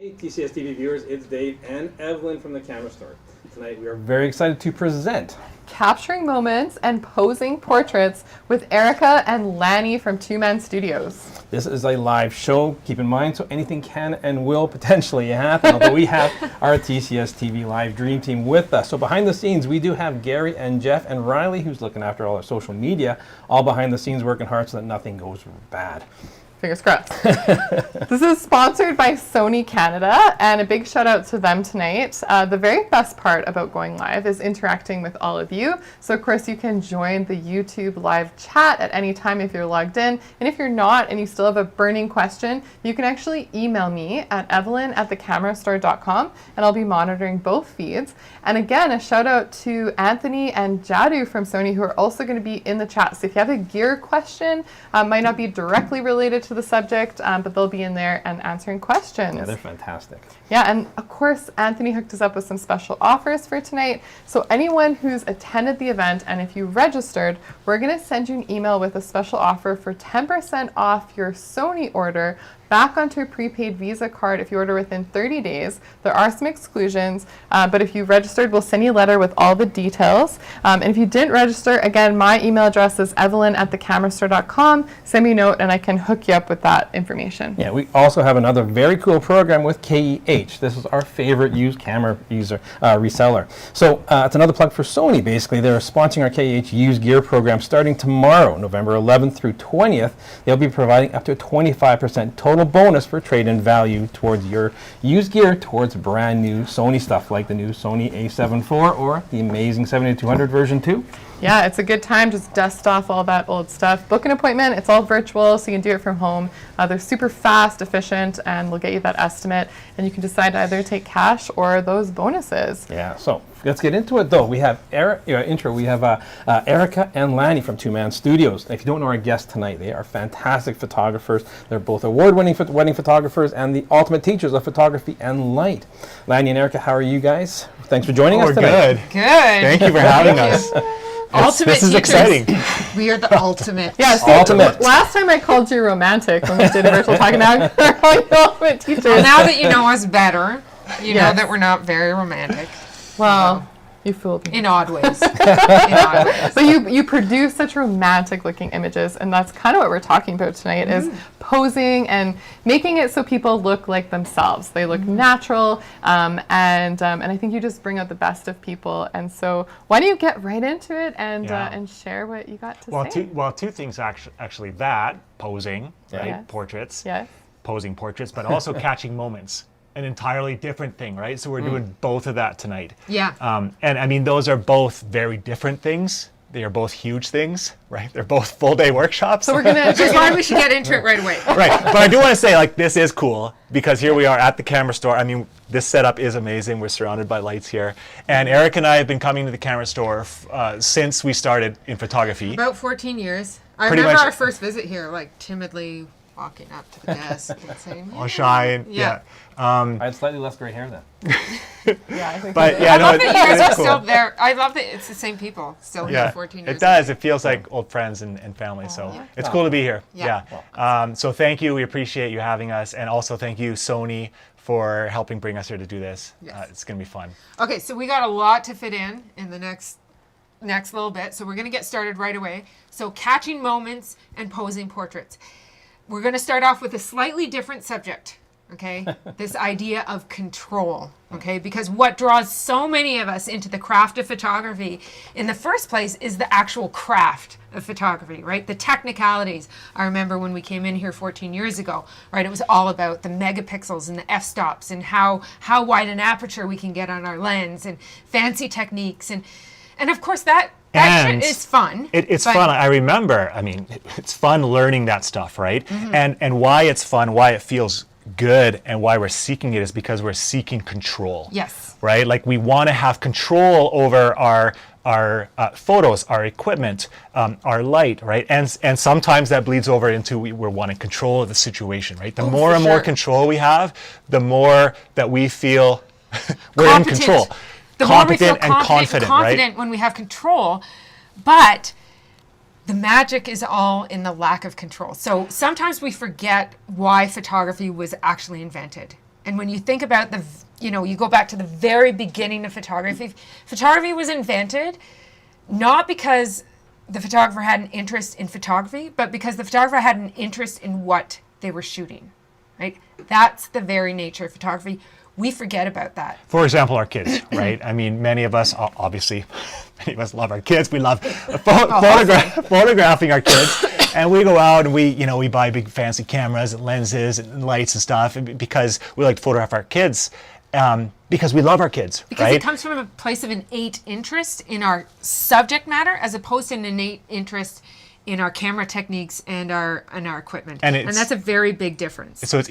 Hey TCSTV viewers, it's Dave and Evelyn from the Camera Store. Tonight we are very excited to present Capturing Moments and Posing Portraits with Erica and Lanny from Mann Studios. This is a live show, keep in mind, so anything can and will potentially happen, although we have our TCSTV live dream team with us. So behind the scenes, we do have Gary and Jeff and Riley, who's looking after all our social media, all behind the scenes working hard so that nothing goes bad. Fingers crossed. This is sponsored by Sony Canada, and a big shout out to them tonight. The very best part about going live is interacting with all of you. So of course you can join the YouTube live chat at any time if you're logged in. And if you're not and you still have a burning question, you can actually email me at evelyn@thecamerastore.com, and I'll be monitoring both feeds. And again, a shout out to Anthony and Jadu from Sony, who are also going to be in the chat. So if you have a gear question, might not be directly related to the subject, but they'll be in there and answering questions. Yeah, they're fantastic. Yeah, and of course, Anthony hooked us up with some special offers for tonight. So anyone who's attended the event, and if you registered, we're going to send you an email with a special offer for 10% off your Sony order back onto a prepaid Visa card if you order within 30 days. There are some exclusions, but if you registered, we'll send you a letter with all the details. And if you didn't register, again, my email address is evelyn@thecamerastore.com. Send me a note and I can hook you up with that information. Yeah, we also have another very cool program with KEH. This is our favorite used camera reseller. So it's another plug for Sony, basically. They're sponsoring our KEH used gear program starting tomorrow, November 11th through 20th. They'll be providing up to a 25% total bonus for trade-in value towards your used gear towards brand new Sony stuff like the new Sony a7 IV or the amazing 7200 version 2. Yeah, it's a good time. Just dust off all that old stuff. Book an appointment. It's all virtual, so you can do it from home. They're super fast, efficient, and we'll get you that estimate. And you can decide to either take cash or those bonuses. Yeah, so let's get into it, though. We have Erica and Lanny from Mann Studios. If you don't know our guests tonight, they are fantastic photographers. They're both award-winning wedding photographers and the ultimate teachers of photography and light. Lanny and Erica, how are you guys? Thanks for joining us tonight. We're good. Good. Thank you for having us. Ultimate This is teachers. exciting. We are the ultimate. Yeah, see, Ultimate. last time I called you romantic when we did a virtual talk, and now you're calling you ultimate teachers. Well, now that you know us better, you know Yes. that we're not very romantic Well, you fooled me. in odd ways. In odd ways. But you produce such romantic looking images, and that's kind of what we're talking about tonight, is posing and making it so people look like themselves. They look natural, and I think you just bring out the best of people. And so why don't you get right into it and Yeah. and share what you got to Well, say? two things actually. That posing, right? Yes. Portraits, Yes. posing portraits, but also catching moments. An entirely different thing, right? So we're doing both of that tonight. Yeah. And I mean, those are both very different things. They are both huge things, right? They're both full-day workshops. So we're gonna Which is why we should get into it right away. Right, but I do want to say, like, this is cool because here we are at the camera store. I mean, this setup is amazing. We're surrounded by lights here. And Eric and I have been coming to the camera store since we started in photography. About 14 years. I Pretty remember much- our first visit here, like timidly walking up to the desk and saying, All shy and Yeah. I had slightly less gray hair then. yeah, I think But we yeah, I no, love that you guys it are is cool. still there. I love that it's the same people still here Yeah, 14 years it does. It feels like old friends and family. So it's cool to be here. Yeah. Yeah. So thank you. We appreciate you having us, and also thank you, Sony, for helping bring us here to do this. Yes. It's gonna be fun. Okay, so we got a lot to fit in the next little bit. So we're going to get started right away. So catching moments and posing portraits. We're going to start off with a slightly different subject, okay? This idea of control, okay? Because what draws so many of us into the craft of photography in the first place is the actual craft of photography, right? The technicalities. I remember when we came in here 14 years ago, right? It was all about the megapixels and the f-stops and how wide an aperture we can get on our lens and fancy techniques and of course that And shit is fun. It's but- fun. I remember. I mean, it's fun learning that stuff, right? And why it's fun, why it feels good, and why we're seeking it is because we're seeking control. Yes. Right. Like we want to have control over our photos, our equipment, our light, right? And sometimes that bleeds over into we're wanting control of the situation, right? The more for and more sure. control we have, the more that we feel we're Competent. in control. The more we feel Competent and confident, right? confident when we have control, but the magic is all in the lack of control. So sometimes we forget why photography was actually invented. And when you think about you go back to the very beginning of photography. Photography was invented not because the photographer had an interest in photography, but because the photographer had an interest in what they were shooting, right? That's the very nature of photography. We forget about that. For example, our kids, right? I mean, many of us, obviously, many of us love our kids. We love photographing our kids. And we go out and we buy big fancy cameras and lenses and lights and stuff because we like to photograph our kids. Because we love our kids, because right? It comes from a place of innate interest in our subject matter as opposed to an innate interest in our camera techniques and our equipment. And that's a very big difference. So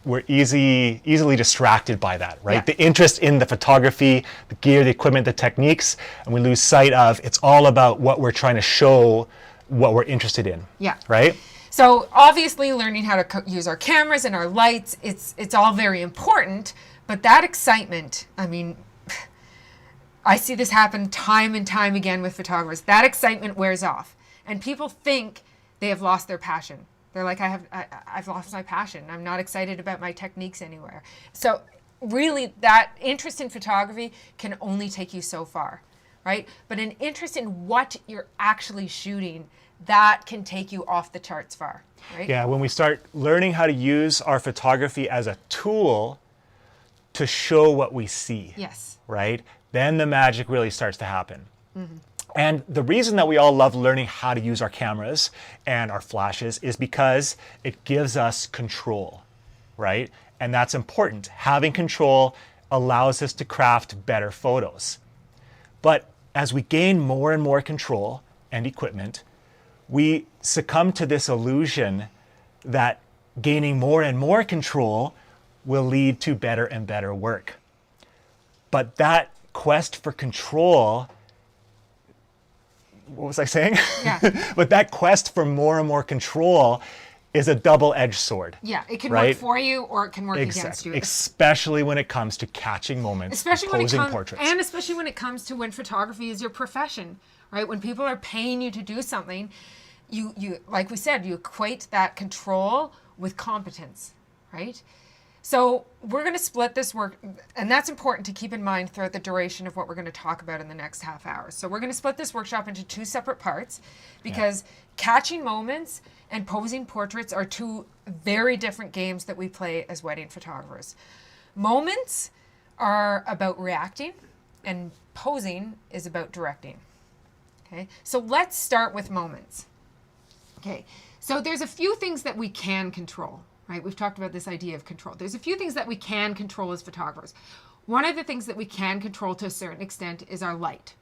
we're easily distracted by that, right? Yeah. The interest in the photography, the gear, the equipment, the techniques, and we lose sight of it's all about what we're trying to show, what we're interested in. Yeah. Right? So obviously learning how to use our cameras and our lights, it's all very important. But that excitement, I mean, I see this happen time and time again with photographers. That excitement wears off. And people think they have lost their passion. They're like, I've lost my passion. I'm not excited about my techniques anywhere. So really, that interest in photography can only take you so far, right? But an interest in what you're actually shooting, that can take you off the charts far, right? Yeah, when we start learning how to use our photography as a tool to show what we see. Yes. Right? Then the magic really starts to happen. And the reason that we all love learning how to use our cameras and our flashes is because it gives us control, right? And that's important. Having control allows us to craft better photos. But as we gain more and more control and equipment, we succumb to this illusion that gaining more and more control will lead to better and better work. But that quest for control, what was I saying? Yeah. But that quest for more and more control is a double-edged sword. Yeah, it can right? work for you or it can work against you. Especially when it comes to catching moments, Especially when posing portraits. And especially when it comes to when photography is your profession, right? When people are paying you to do something, you like we said, you equate that control with competence, right? So we're going to split this work, and that's important to keep in mind throughout the duration of what we're going to talk about in the next half hour. So we're going to split this workshop into two separate parts because catching moments and posing portraits are two very different games that we play as wedding photographers. Moments are about reacting, and posing is about directing. Okay, so let's start with moments. Okay, so there's a few things that we can control. Right? We've talked about this idea of control. There's a few things that we can control as photographers. One of the things that we can control to a certain extent is our light,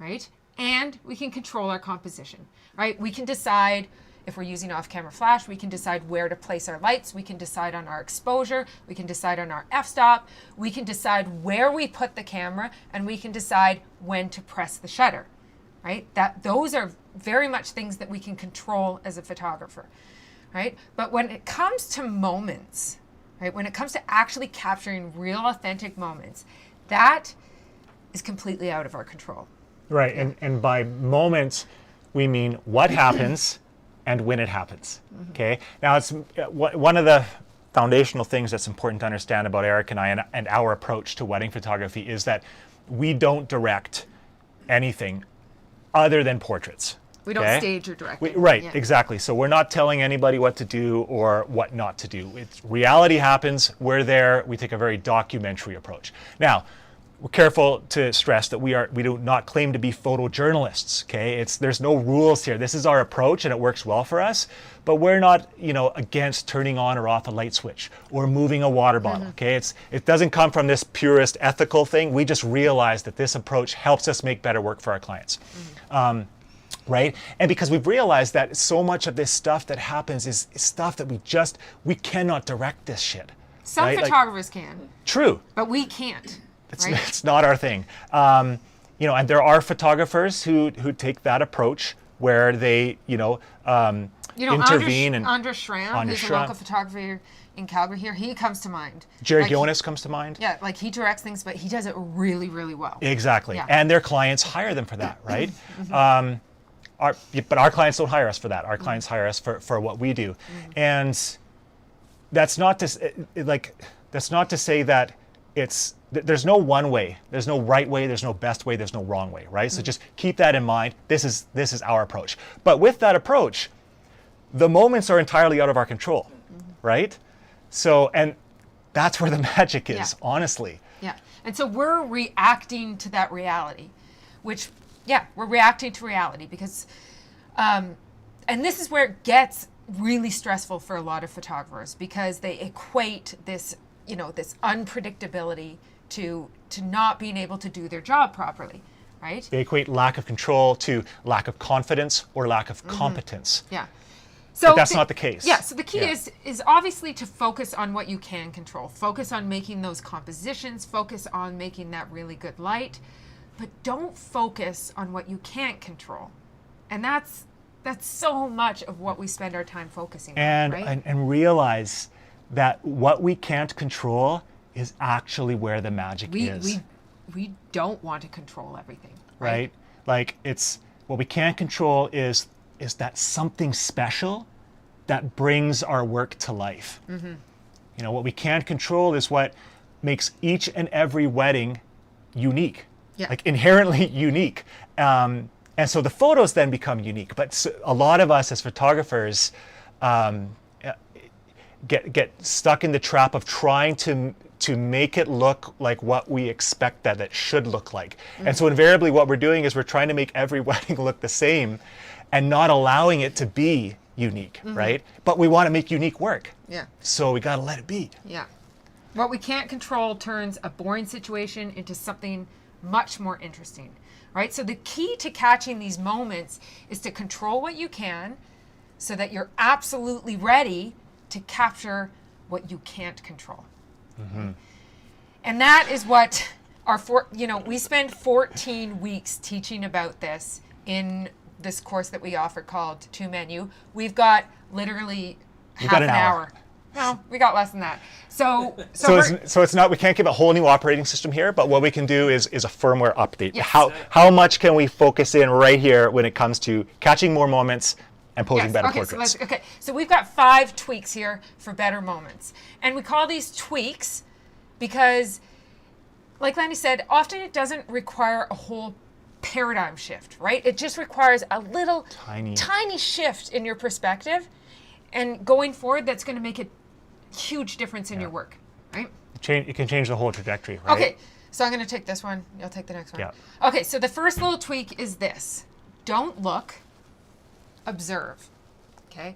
right? And we can control our composition, right? We can decide if we're using off-camera flash, we can decide where to place our lights. We can decide on our exposure. We can decide on our f-stop. We can decide where we put the camera, and we can decide when to press the shutter, right? Those are very much things that we can control as a photographer. Right? But when it comes to moments, right? When it comes to actually capturing real authentic moments, that is completely out of our control. Right, and by moments, we mean what happens and when it happens, okay? Now, it's one of the foundational things that's important to understand about Eric and I and our approach to wedding photography is that we don't direct anything other than portraits. We don't stage or direct. Right, exactly. So we're not telling anybody what to do or what not to do. Reality happens, we're there, we take a very documentary approach. Now, we're careful to stress that we do not claim to be photojournalists, okay? There's no rules here. This is our approach and it works well for us, but we're not, against turning on or off a light switch or moving a water bottle, okay? It doesn't come from this purist ethical thing. We just realize that this approach helps us make better work for our clients. Right? And because we've realized that so much of this stuff that happens is stuff that we cannot direct this shit. Some right? photographers can. True. But we can't. It's not our thing. And there are photographers who take that approach where they, intervene. Andres Schramm, who's a local photographer in Calgary here, he comes to mind. Jerry Gilnis comes to mind. Yeah, like he directs things, but he does it really, really well. Exactly. Yeah. And their clients hire them for that, right? But our clients don't hire us for that. Our clients hire us for what we do. And that's not to that's not to say that there's no one way, there's no right way, there's no best way, there's no wrong way, right? So just keep that in mind. This is our approach. But with that approach, the moments are entirely out of our control, right? So, and that's where the magic is, Yeah. honestly. Yeah. And so we're reacting to that reality, which, yeah, we're reacting to reality because, and this is where it gets really stressful for a lot of photographers because they equate this, this unpredictability to not being able to do their job properly, right? They equate lack of control to lack of confidence or lack of competence. Yeah. So But that's not the case. Yeah, so the key Yeah. is obviously to focus on what you can control. Focus on making those compositions, focus on making that really good light, but don't focus on what you can't control. And that's so much of what we spend our time focusing on, right? And realize that what we can't control is actually where the magic is. We don't want to control everything, right? Like what we can't control is that something special that brings our work to life. What we can't control is what makes each and every wedding unique, like inherently unique. And so the photos then become unique. But a lot of us as photographers get stuck in the trap of trying to make it look like what we expect that it should look like. And so invariably what we're doing is we're trying to make every wedding look the same and not allowing it to be unique, right? But we want to make unique work. Yeah. So we got to let it be. Yeah. What we can't control turns a boring situation into something much more interesting, right? So the key to catching these moments is to control what you can so that you're absolutely ready to capture what you can't control. And that is what we spend 14 weeks teaching about this in this course that we offer called To Menu. We've got literally half an hour. No, we got less than that. So it's not, we can't give a whole new operating system here, but what we can do is a firmware update. Yes. How much can we focus in right here when it comes to catching more moments and posing better portraits? So we've got 5 tweaks here for better moments. And we call these tweaks because, like Lanny said, often it doesn't require a whole paradigm shift, right? It just requires a little tiny shift in your perspective. And going forward, that's going to make a huge difference in your work, right? It can change the whole trajectory, right? Okay, so I'm going to take this one. You'll take the next one. Yeah. Okay, so the first little tweak is this. Don't look, observe, okay?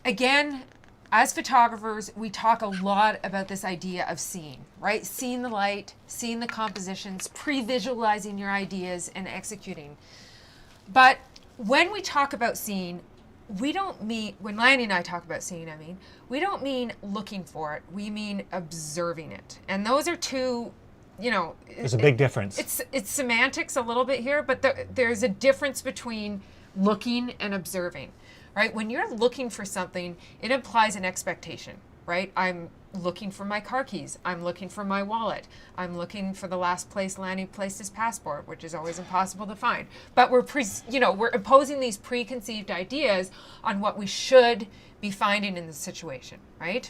Again, as photographers, we talk a lot about this idea of seeing, right? Seeing the light, seeing the compositions, pre-visualizing your ideas and executing. But when we talk about seeing, we don't mean, when Lanny and I talk about seeing, we don't mean looking for it. We mean observing it. And those are two, There's a big difference. It's semantics a little bit here, but there's a difference between looking and observing, right? When you're looking for something, it implies an expectation, right? I'm looking for my car keys. I'm looking for my wallet. I'm looking for the last place Lanny placed his passport, which is always impossible to find. But we're imposing these preconceived ideas on what we should be finding in the situation, right?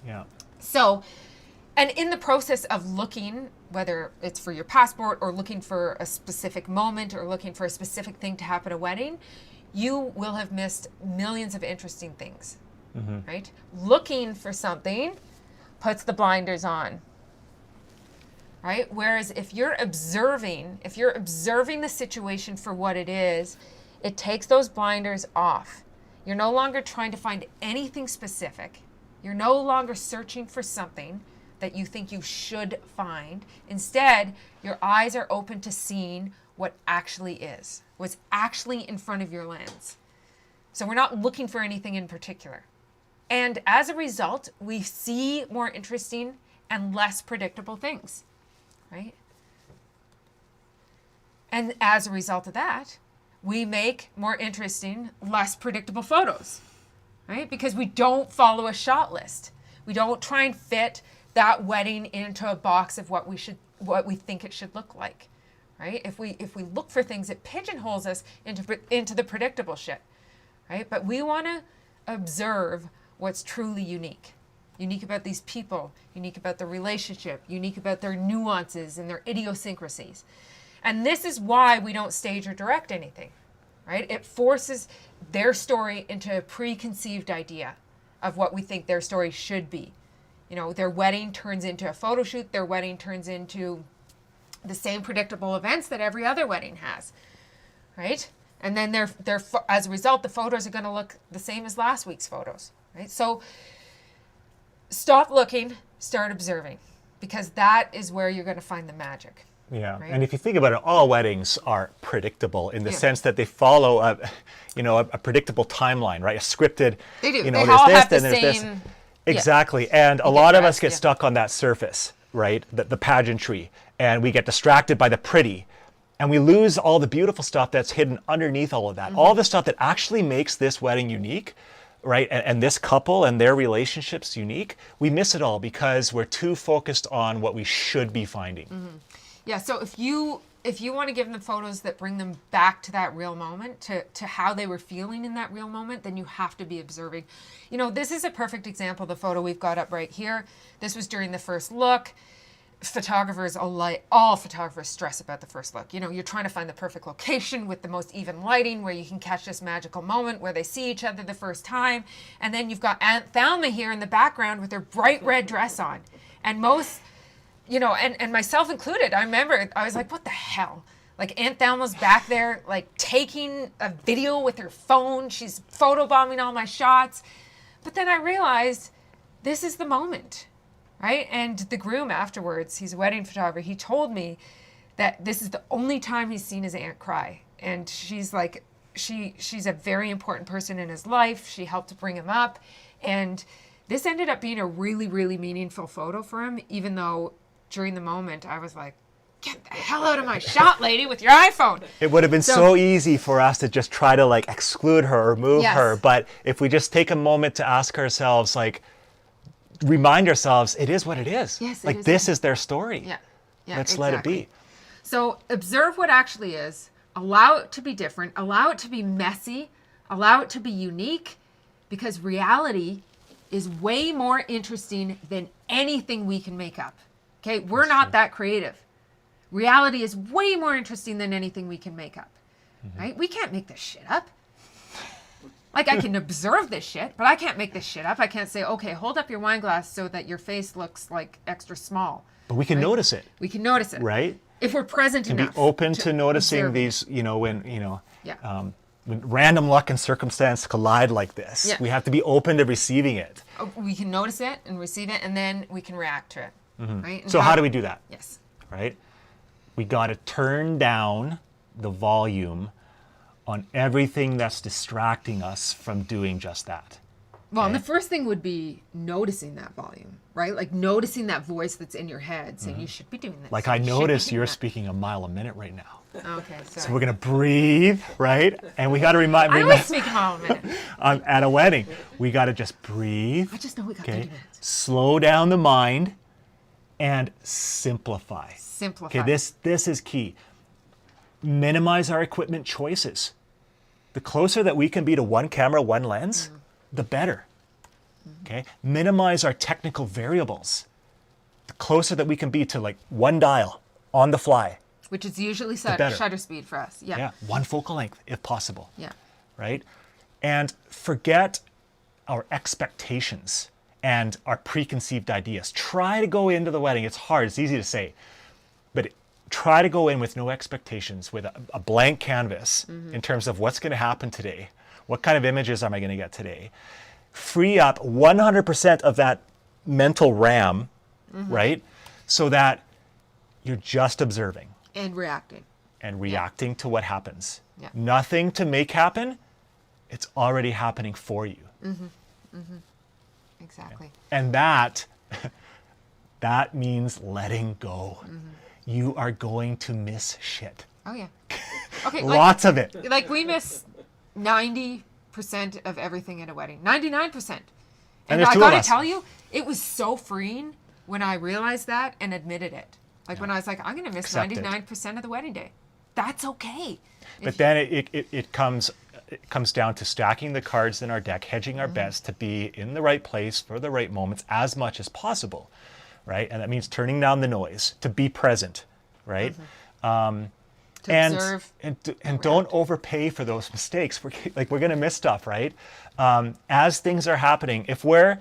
Yeah. So, and in the process of looking, whether it's for your passport or looking for a specific moment or looking for a specific thing to happen at a wedding, you will have missed millions of interesting things, right? Looking for something puts the blinders on, right? Whereas if you're observing the situation for what it is, it takes those blinders off. You're no longer trying to find anything specific. You're no longer searching for something that you think you should find. Instead, your eyes are open to seeing what actually is, what's actually in front of your lens. So we're not looking for anything in particular. And as a result, we see more interesting and less predictable things, right? And as a result of that, we make more interesting, less predictable photos, right? Because we don't follow a shot list. We don't try and fit that wedding into a box of what we think it should look like, right? If we look for things, it pigeonholes us into the predictable shit, right? But we want to observe what's truly unique. unique about these people, unique about the relationship, unique about their nuances and their idiosyncrasies. And this is why we don't stage or direct anything, right? It forces their story into a preconceived idea of what we think their story should be. You know, their wedding turns into a photo shoot, their wedding turns into the same predictable events that every other wedding has, right? And then as a result, the photos are going to look the same as last week's photos, right? So stop looking, start observing, because that is where you're going to find the magic. Yeah, right? and if you think about it, all weddings are predictable in the sense that they follow a predictable timeline, right? A scripted. They do. You They know, all there's have this, the then there's same. this. Exactly, and a get lot of us dressed, get stuck on that surface, right? The pageantry, and we get distracted by the pretty, and we lose all the beautiful stuff that's hidden underneath all of that. All the stuff that actually makes this wedding unique, right? And this couple and their relationships unique. We miss it all because we're too focused on what we should be finding. Yeah, so if you want to give them photos that bring them back to that real moment, to how they were feeling in that real moment, then you have to be observing. You know, this is a perfect example, the photo we've got up right here. This was during the first look. Photographers, all photographers stress about the first look. You know, you're trying to find the perfect location with the most even lighting where you can catch this magical moment where they see each other the first time. And then you've got Aunt Thelma here in the background with her bright red dress on. And most, you know, and myself included, I remember I was like, what the hell? Like Aunt Thelma's back there, like taking a video with her phone. She's photobombing all my shots. But then I realized this is the moment. Right? And the groom afterwards, he's a wedding photographer, he told me that this is the only time he's seen his aunt cry. And she's like, she's a very important person in his life. She helped to bring him up. And this ended up being a really, really meaningful photo for him, even though during the moment I was like, get the hell out of my shot, lady, with your iPhone. It would have been so easy for us to just try to like exclude her or remove Yes. her. But if we just take a moment to ask ourselves, like, remind ourselves, it is what it is. Yes, it like is this what- is their story. Yeah. Yeah. Let's let it be. So observe what actually is, allow it to be different, allow it to be messy, allow it to be unique, because reality is way more interesting than anything we can make up. Okay, we're not that creative. Reality is way more interesting than anything we can make up. Right? We can't make this shit up. Like, I can observe this shit, but I can't make this shit up. I can't say, okay, hold up your wine glass so that your face looks like extra small. But we can notice it, We can notice it. right? If we're present And be enough. open to noticing observe it. these, when Yeah. when random luck and circumstance collide like this. Yeah. We have to be open to receiving it. We can notice it and receive it, and then we can react to it. Right? And So how do we do that? Yes. Right? We got to turn down the volume on everything that's distracting us from doing just that. Well, and the first thing would be noticing that volume, right? Like noticing that voice that's in your head saying you should be doing this. Like I you should be notice doing you're that." speaking a mile a minute right now. Okay, sorry. So we're going to breathe, right? And we got to remind I always speak a mile a minute. at a wedding, we got to just breathe. I just know we got 30 Okay. minutes. Slow down the mind and simplify. Simplify. Okay, this is key. Minimize our equipment choices. The closer that we can be to one camera, one lens, the better. Okay? Minimize our technical variables. The closer that we can be to like one dial on the fly. Which is usually better. shutter speed for us. Yeah. Yeah, one focal length if possible. Yeah. Right? And forget our expectations and our preconceived ideas. Try to go into the wedding. It's hard, it's easy to say, but try to go in with no expectations, with a blank canvas in terms of what's going to happen today. What kind of images am I going to get today? Free up 100% of that mental RAM, right? So that you're just observing And reacting. and reacting to what happens. Yeah. Nothing to make happen. It's already happening for you. Exactly. And that means letting go. You are going to miss shit. Oh, yeah. Okay, Lots of it. like we miss 90% of everything at a wedding. 99%. And there's I two of gotta us. tell you, it was so freeing when I realized that and admitted it. Like when I was like, I'm gonna miss Accept it. 99% of the wedding day. That's okay. But then it comes it comes down to stacking the cards in our deck, hedging our bets to be in the right place for the right moments as much as possible, right? And that means turning down the noise, to be present, right? To observe. And don't overpay for those mistakes. We're going to miss stuff, right? As things are happening, if we're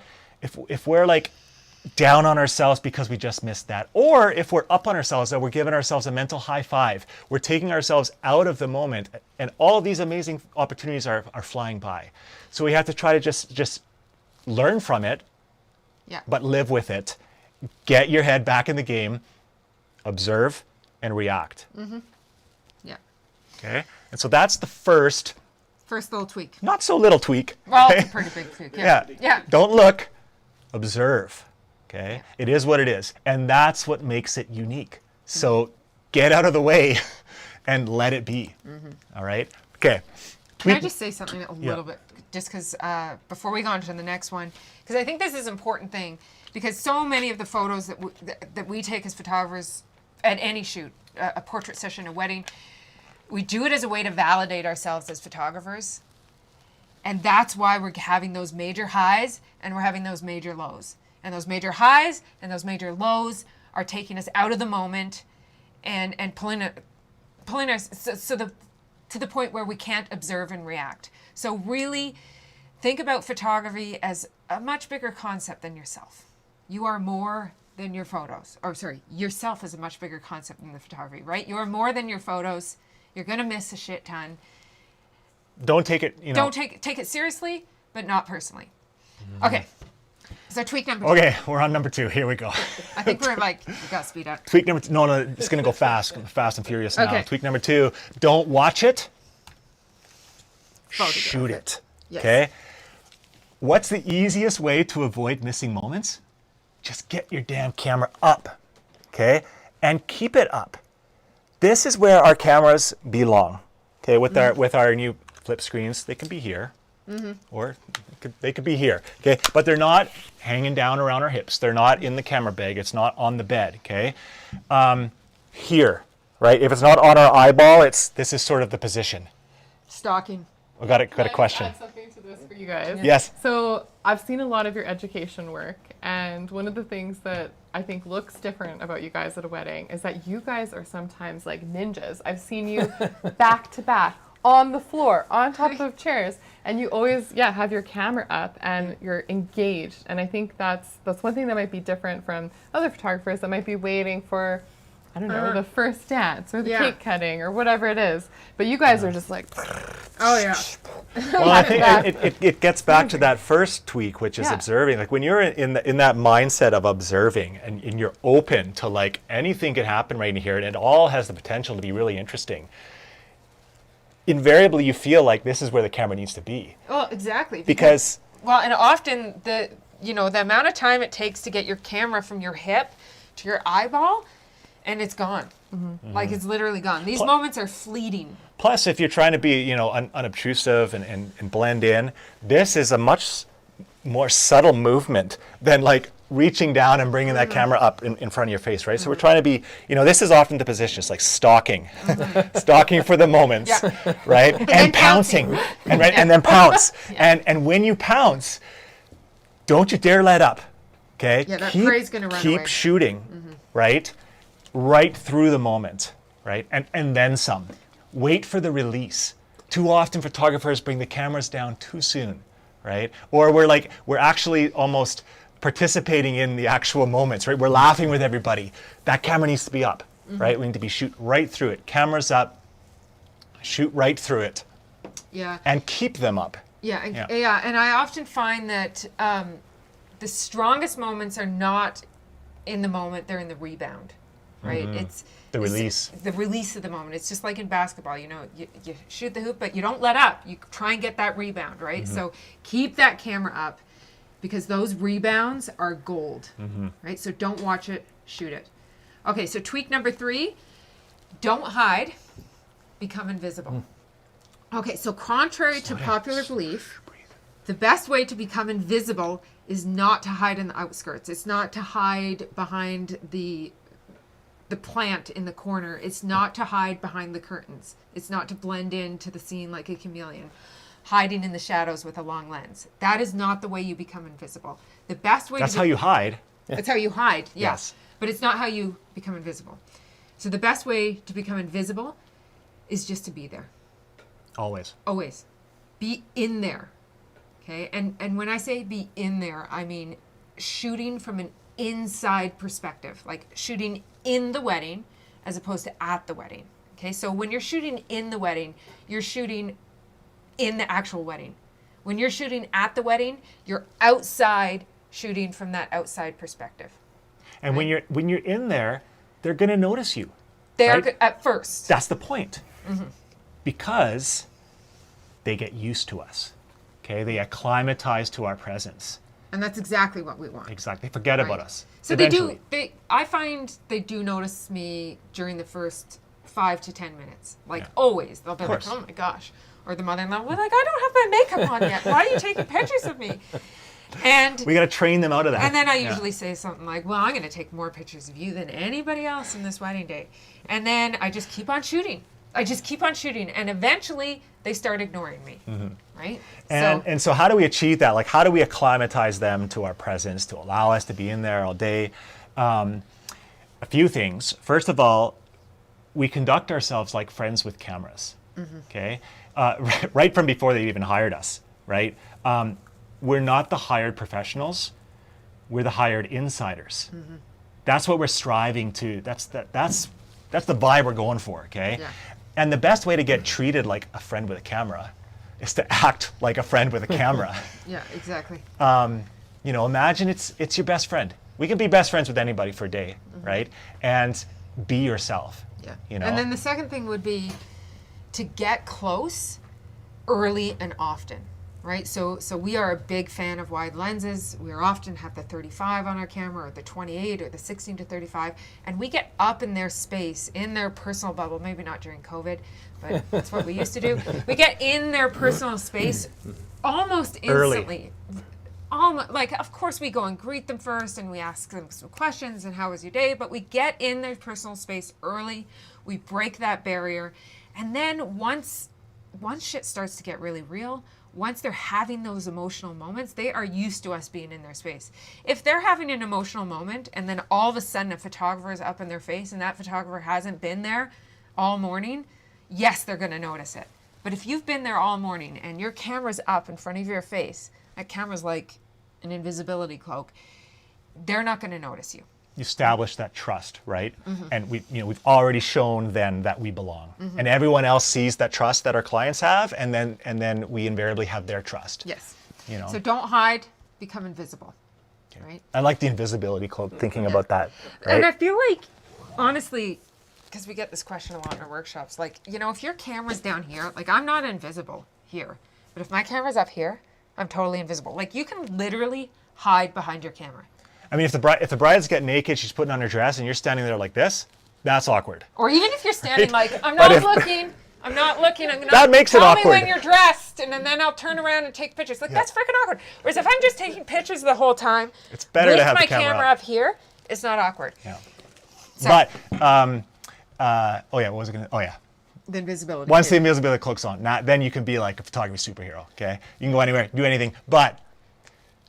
like down on ourselves because we just missed that, or if we're up on ourselves, that we're giving ourselves a mental high five, we're taking ourselves out of the moment, and all of these amazing opportunities are flying by. So we have to try to just learn from it, Yeah. but live with it. Get your head back in the game, observe, and react. Yeah. Okay? And so that's the first, First little tweak. not so little tweak. Well, okay? it's a pretty big tweak. Yeah. Yeah. Don't look, observe. Okay? It is what it is. And that's what makes it unique. So get out of the way and let it be. All right? Okay. Can I just say something a little bit, just because before we go on to the next one, because I think this is an important thing, because so many of the photos that we take as photographers at any shoot, a portrait session, a wedding, we do it as a way to validate ourselves as photographers. And that's why we're having those major highs and we're having those major lows. And those major highs and those major lows are taking us out of the moment and pulling us to the point where we can't observe and react. So really think about photography as a much bigger concept than yourself. You are more than your photos. Or sorry, yourself is a much bigger concept than the photography, right? You are more than your photos. You're going to miss a shit ton. Don't take it, Don't take it seriously, but not personally. Okay. So tweak number 2. Okay, we're on number 2. Here we go. I think we're like, we got to speed up. Tweak number 2. No, it's going to go fast and furious now. Okay. Tweak number 2. Don't watch it. Photograph Shoot it. it. Yes. Okay? What's the easiest way to avoid missing moments? Just get your damn camera up. Okay? And keep it up. This is where our cameras belong. Okay, with our new flip screens, they can be here. Or they could be here, okay? But they're not hanging down around our hips. They're not in the camera bag. It's not on the bed, okay? Here, right? If it's not on our eyeball, this is sort of the position. Stalking. I got a Can I question. add something to this for you guys? Yes. So I've seen a lot of your education work, and one of the things that I think looks different about you guys at a wedding is that you guys are sometimes like ninjas. I've seen you back to back on the floor, on top of chairs, and you always have your camera up and you're engaged. And I think that's one thing that might be different from other photographers that might be waiting for, I don't know, the first dance or the cake cutting or whatever it is. But you guys are just like, Oh, yeah. Well, I think it gets back to that first tweak, which is observing. Like when you're in that mindset of observing and you're open to like anything can happen right in here and it all has the potential to be really interesting, invariably you feel like this is where the camera needs to be. Well, exactly. Because well, and often the amount of time it takes to get your camera from your hip to your eyeball, and it's gone. Like it's literally gone. These moments are fleeting. plus, if you're trying to be, unobtrusive and blend in, this is a much more subtle movement than like reaching down and bringing that camera up in front of your face, right? So we're trying to be, this is often the position. It's like stalking, stalking for the moments, right? And pouncing, and then pounce. And when you pounce, don't you dare let up, okay? Yeah, that prey's gonna run Keep away. shooting, right? Right through the moment, right? And then some. Wait for the release. Too often photographers bring the cameras down too soon, right? Or we're actually almost participating in the actual moments, right? We're laughing with everybody. That camera needs to be up, right? We need to be shoot right through it. Cameras up, shoot right through it, Yeah. and keep them up. Yeah, and I often find that the strongest moments are not in the moment; they're in the rebound, right? It's The release. the release of the moment. It's just like in basketball, you shoot the hoop, but you don't let up. You try and get that rebound, right? So keep that camera up, because those rebounds are gold, right? So don't watch it, shoot it. Okay, so tweak number 3: don't hide, become invisible. Okay, so contrary to popular belief, the best way to become invisible is not to hide in the outskirts. It's not to hide behind the the plant in the corner. It's not to hide behind the curtains. It's not to blend into the scene like a chameleon, hiding in the shadows with a long lens. That is not the way you become invisible. The best way That's how you hide. That's how you hide, yeah. Yes. But it's not how you become invisible. So the best way to become invisible is just to be there. Always. Always. Be in there. Okay? And when I say be in there, I mean shooting from an inside perspective, like shooting in the wedding as opposed to at the wedding. Okay? So when you're shooting in the wedding, you're shooting in the actual wedding. When you're shooting at the wedding, you're outside shooting from that outside perspective. And when you're in there, they're going to notice you. They're right? at first. That's the point. Because they get used to us. Okay? They acclimatize to our presence. And that's exactly what we want. Exactly. They forget about Right. us. So eventually. I find they do notice me during the first 5 to 10 minutes. Like Yeah. always. They'll be like, course. oh my gosh. Or the mother-in-law, well, like, I don't have my makeup on yet. Why are you taking pictures of me? And We got to train them out of that. and then I Yeah. usually say something like, well, I'm going to take more pictures of you than anybody else in this wedding day. And then I just keep on shooting. And eventually they start ignoring me. Right? And so how do we achieve that? Like, how do we acclimatize them to our presence, to allow us to be in there all day? A few things. First of all, we conduct ourselves like friends with cameras. Okay? Right from before they even hired us, right? We're not the hired professionals. We're the hired insiders. That's what we're striving to. That's the vibe we're going for, okay? Yeah. And the best way to get treated like a friend with a camera is to act like a friend with a camera. yeah, exactly. You know, imagine it's your best friend. We can be best friends with anybody for a day, right? And be yourself. Yeah. You know? And then the second thing would be to get close early and often, right? So we are a big fan of wide lenses. We often have the 35 on our camera or the 28 or the 16 to 35, and we get up in their space, in their personal bubble, maybe not during COVID, but that's what we used to do. We get in their personal space almost instantly. Like, of course, we go and greet them first and we ask them some questions and how was your day, but we get in their personal space early. We break that barrier. And then once shit starts to get really real, once they're having those emotional moments, they are used to us being in their space. If they're having an emotional moment and then all of a sudden a photographer is up in their face and that photographer hasn't been there all morning, yes, they're going to notice it. But if you've been there all morning and your camera's up in front of your face, that camera's like an invisibility cloak, they're not going to notice you. You establish that trust, right? And we've already shown then that we belong. And everyone else sees that trust that our clients have, and then we invariably have their trust. Yes. You know? So don't hide, become invisible. Right? I like the invisibility cloak, thinking about that. Right? And I feel like, honestly, because we get this question a lot in our workshops, like, you know, if your camera's down here, like, I'm not invisible here, but if my camera's up here, I'm totally invisible. Like, you can literally hide behind your camera. I mean, if the bride's getting naked, she's putting on her dress, and you're standing there like this, that's awkward. Or even if you're standing like, I'm not looking, I'm gonna That makes it tell awkward. me when you're dressed, and then I'll turn around and take pictures. Like, that's freaking awkward. Whereas if I'm just taking pictures the whole time, It's better to with have my the camera up here, it's not awkward. Yeah. So, But what was it gonna? Oh yeah. the invisibility. Once the too. invisibility cloak's on, then you can be like a photography superhero. Okay, you can go anywhere, do anything. But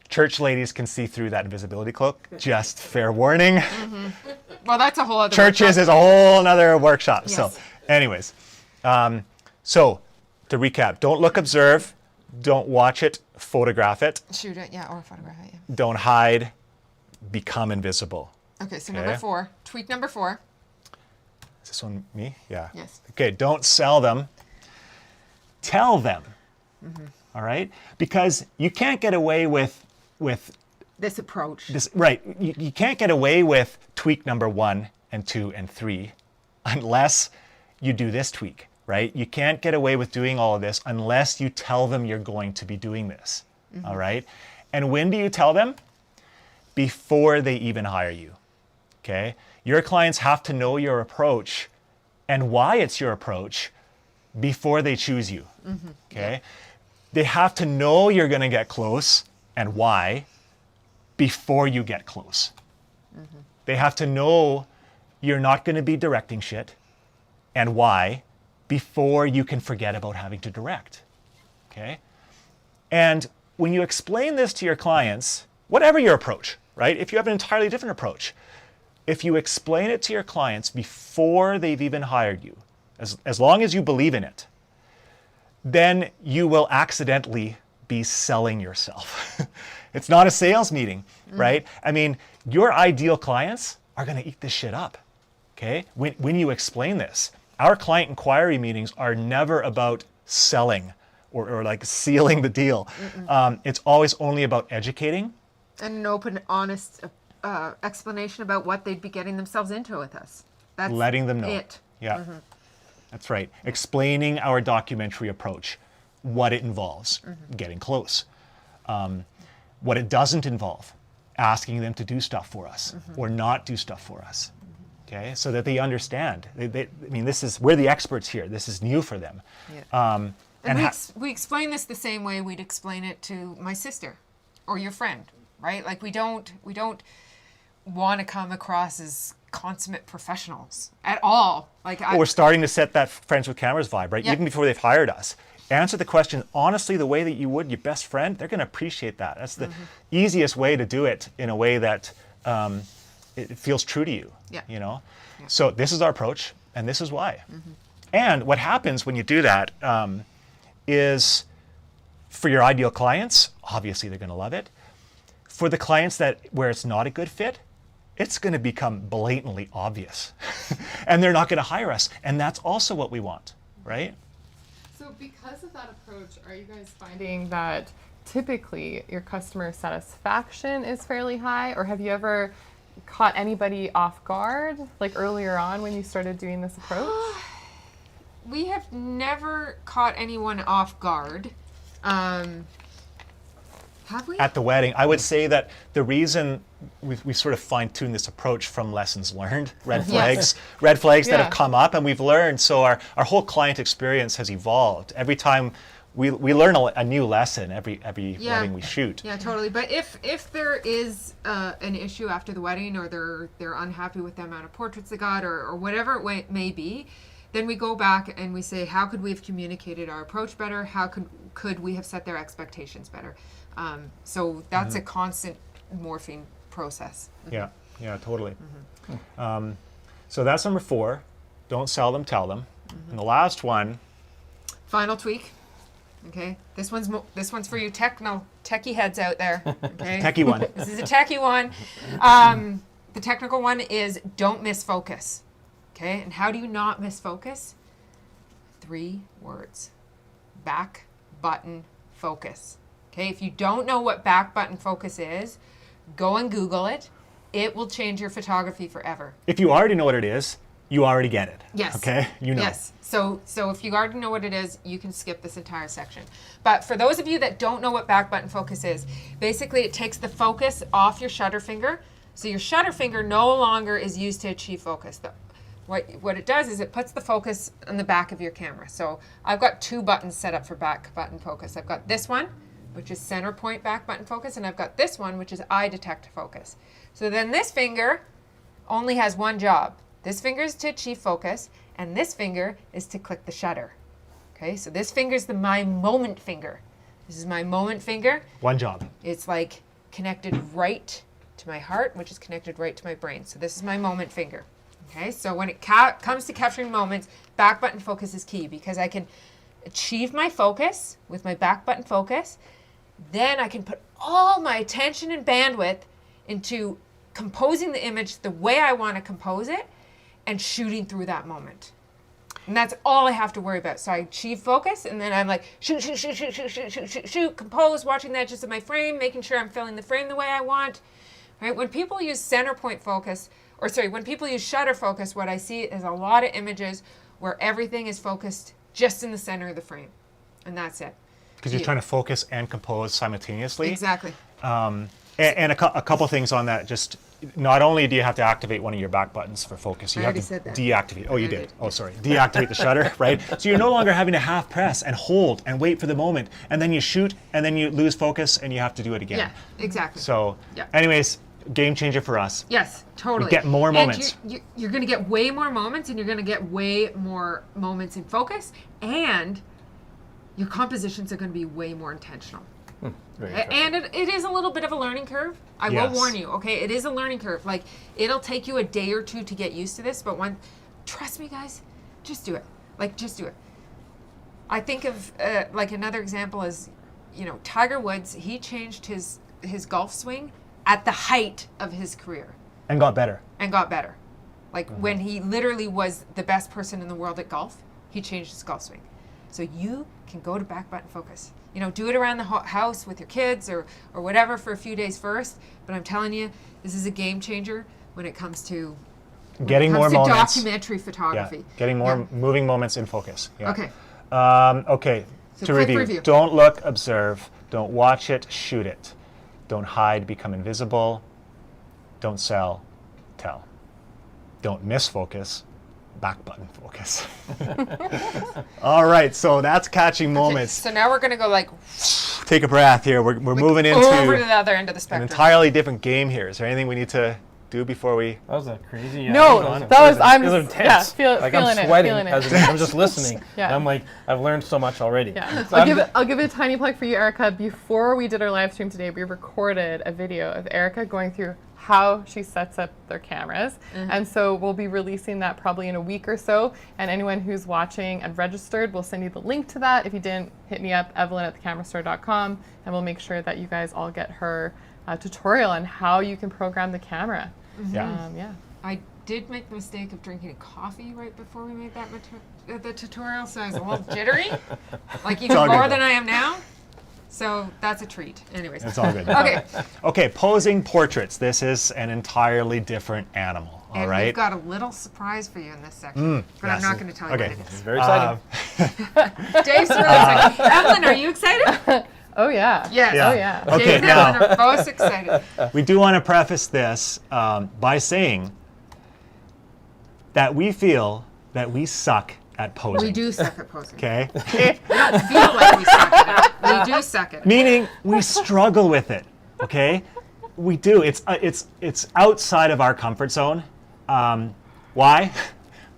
church ladies can see through that invisibility cloak. Just fair warning. Well, that's a whole other Churches workshop. is a whole nother workshop. Yes. So, anyways, so to recap: don't look, observe. Don't watch it, photograph it. Shoot it, yeah, or photograph it, yeah. Don't hide. Become invisible. Okay, so Okay. number 4, tweak number 4. Is this one me? Yeah. Yes. Okay, don't sell them. Tell them. All right? Because you can't get away with This approach. this, right? You can't get away with tweak number 1 and 2 and 3 unless you do this tweak, right? You can't get away with doing all of this unless you tell them you're going to be doing this. All right? And when do you tell them? Before they even hire you. Okay? Your clients have to know your approach and why it's your approach before they choose you. Okay? They have to know you're going to get close and why before you get close. They have to know you're not going to be directing shit, and why, before you can forget about having to direct. Okay? And when you explain this to your clients, whatever your approach, right? If you have an entirely different approach, if you explain it to your clients before they've even hired you, as long as you believe in it, then you will accidentally be selling yourself. It's not a sales meeting, right? I mean, your ideal clients are going to eat this shit up, okay? When you explain this, our client inquiry meetings are never about selling or like sealing the deal. It's always only about educating. And an open, honest explanation about what they'd be getting themselves into with us. That's letting them know. It. Yeah, that's right. Explaining our documentary approach, what it involves, getting close. What it doesn't involve, asking them to do stuff for us or not do stuff for us. Okay, so that they understand. I mean, we're the experts here. This is new for them. Yeah. And we explain this the same way we'd explain it to my sister or your friend, right? Like we don't want to come across as consummate professionals at all. Like we're starting to set that friends with cameras vibe, right? Yeah. Even before they've hired us. Answer the question honestly the way that you would your best friend. They're going to appreciate that. That's the easiest way to do it in a way that it feels true to you. Yeah. You know. Yeah. So this is our approach, and this is why. And what happens when you do that is, for your ideal clients, obviously they're going to love it. For the clients where it's not a good fit, it's going to become blatantly obvious, and they're not going to hire us. And that's also what we want, right? So because of that approach, are you guys finding that typically your customer satisfaction is fairly high, or have you ever caught anybody off guard, like earlier on when you started doing this approach? We have never caught anyone off guard. Have we? At the wedding, I would say that the reason we sort of fine-tuned this approach from lessons learned, red flags that have come up, and we've learned. So our whole client experience has evolved. Every time we learn a new lesson every wedding we shoot. Yeah, totally. But if there is an issue after the wedding, or they're unhappy with the amount of portraits they got, or whatever it may be, then we go back and we say, how could we have communicated our approach better? How could we have set their expectations better? So that's a constant morphing process. Yeah, totally. So that's number 4. Don't sell them, tell them. And the last one. Final tweak. Okay, this one's for you techie heads out there. Okay, Techie one. This is a techie one. The technical one is don't miss focus. Okay, and how do you not miss focus? 3 words: back button focus. Okay, if you don't know what back button focus is, go and Google it. It will change your photography forever. If you already know what it is, you already get it. Yes. Okay, you know. Yes. So if you already know what it is, you can skip this entire section. But for those of you that don't know what back button focus is, basically it takes the focus off your shutter finger. So your shutter finger no longer is used to achieve focus. What it does is it puts the focus on the back of your camera. So I've got 2 buttons set up for back button focus. I've got this one, which is center point back button focus, and I've got this one, which is eye detect focus. So then this finger only has one job. This finger is to achieve focus, and this finger is to click the shutter. Okay, so this finger is my moment finger. This is my moment finger. One job. It's like connected right to my heart, which is connected right to my brain. So this is my moment finger. Okay, so when it comes to capturing moments, back button focus is key, because I can achieve my focus with my back button focus. Then I can put all my attention and bandwidth into composing the image the way I want to compose it and shooting through that moment. And that's all I have to worry about. So I achieve focus, and then I'm like, shoot, compose, watching the edges of my frame, making sure I'm filling the frame the way I want. Right? When people use center point focus, when people use shutter focus, what I see is a lot of images where everything is focused just in the center of the frame. And that's it. Because you're trying to focus and compose simultaneously. Exactly. And a couple things on that. Just not only do you have to activate one of your back buttons for focus, you have to deactivate. Oh, you did. Oh, sorry. Deactivate the shutter, right? So you're no longer having to half press and hold and wait for the moment, and then you shoot, and then you lose focus, and you have to do it again. Yeah, exactly. So, anyways, game changer for us. Yes, totally. We get more And moments. You're going to get way more moments, and you're going to get way more moments in focus, and your compositions are going to be way more intentional. Very interesting. And it is a little bit of a learning curve. I will Yes. warn you, okay? It is a learning curve. Like, it'll take you a day or two to get used to this, but trust me, guys, just do it. Like, just do it. I think of, like, another example is, Tiger Woods, he changed his golf swing at the height of his career. And got better. And got better. Like, when he literally was the best person in the world at golf, he changed his golf swing. So you can go to back button focus. Do it around the house with your kids or whatever for a few days first. But I'm telling you, this is a game changer when it comes to Getting more moments. documentary photography. Yeah. Getting more moving moments in focus. Yeah. Okay. Okay. So To quick review. review. Don't look, observe. Don't watch it, shoot it. Don't hide, become invisible. Don't sell, tell. Don't miss focus, back button focus. All right, so that's catching moments. So now we're going to go like Take a breath here. We're moving over to into the other end of the an spectrum. entirely different game here. Is there anything we need to do before we... That was a crazy. No, that that was- crazy. I'm It was just- intense. yeah, like feeling I'm it, sweating feeling it. as I'm just listening. Yeah. And I'm like, I've learned so much already. Yeah. So I'll give it a tiny plug for you, Erica. Before we did our live stream today, we recorded a video of Erica going through how she sets up their cameras. And so we'll be releasing that probably in a week or so. And anyone who's watching and registered, we'll send you the link to that. If you didn't, hit me up, evelyn@thecamerastore.com, and we'll make sure that you guys all get her tutorial on how you can program the camera. Yeah. Yeah. I did make the mistake of drinking coffee right before we made that the tutorial, so I was a little jittery, like even all good, more though. than I am now. So that's a treat. Anyways. It's all good. Okay. Okay, posing portraits. This is an entirely different animal. All And right. we've got a little surprise for you in this section, but I'm yes. not going to tell you Okay. what it is. Very exciting. Dave's really excited. Evelyn, are you excited? Oh, yeah. Yes. Yeah. Oh, yeah. Okay, Dave and now- Evelyn are both excited. We do want to preface this by saying that we feel that we suck at posing. We do suck at posing. Okay? We don't feel like we suck at it. We do suck at it. Meaning we struggle with it. Okay? We do. It's outside of our comfort zone. Why?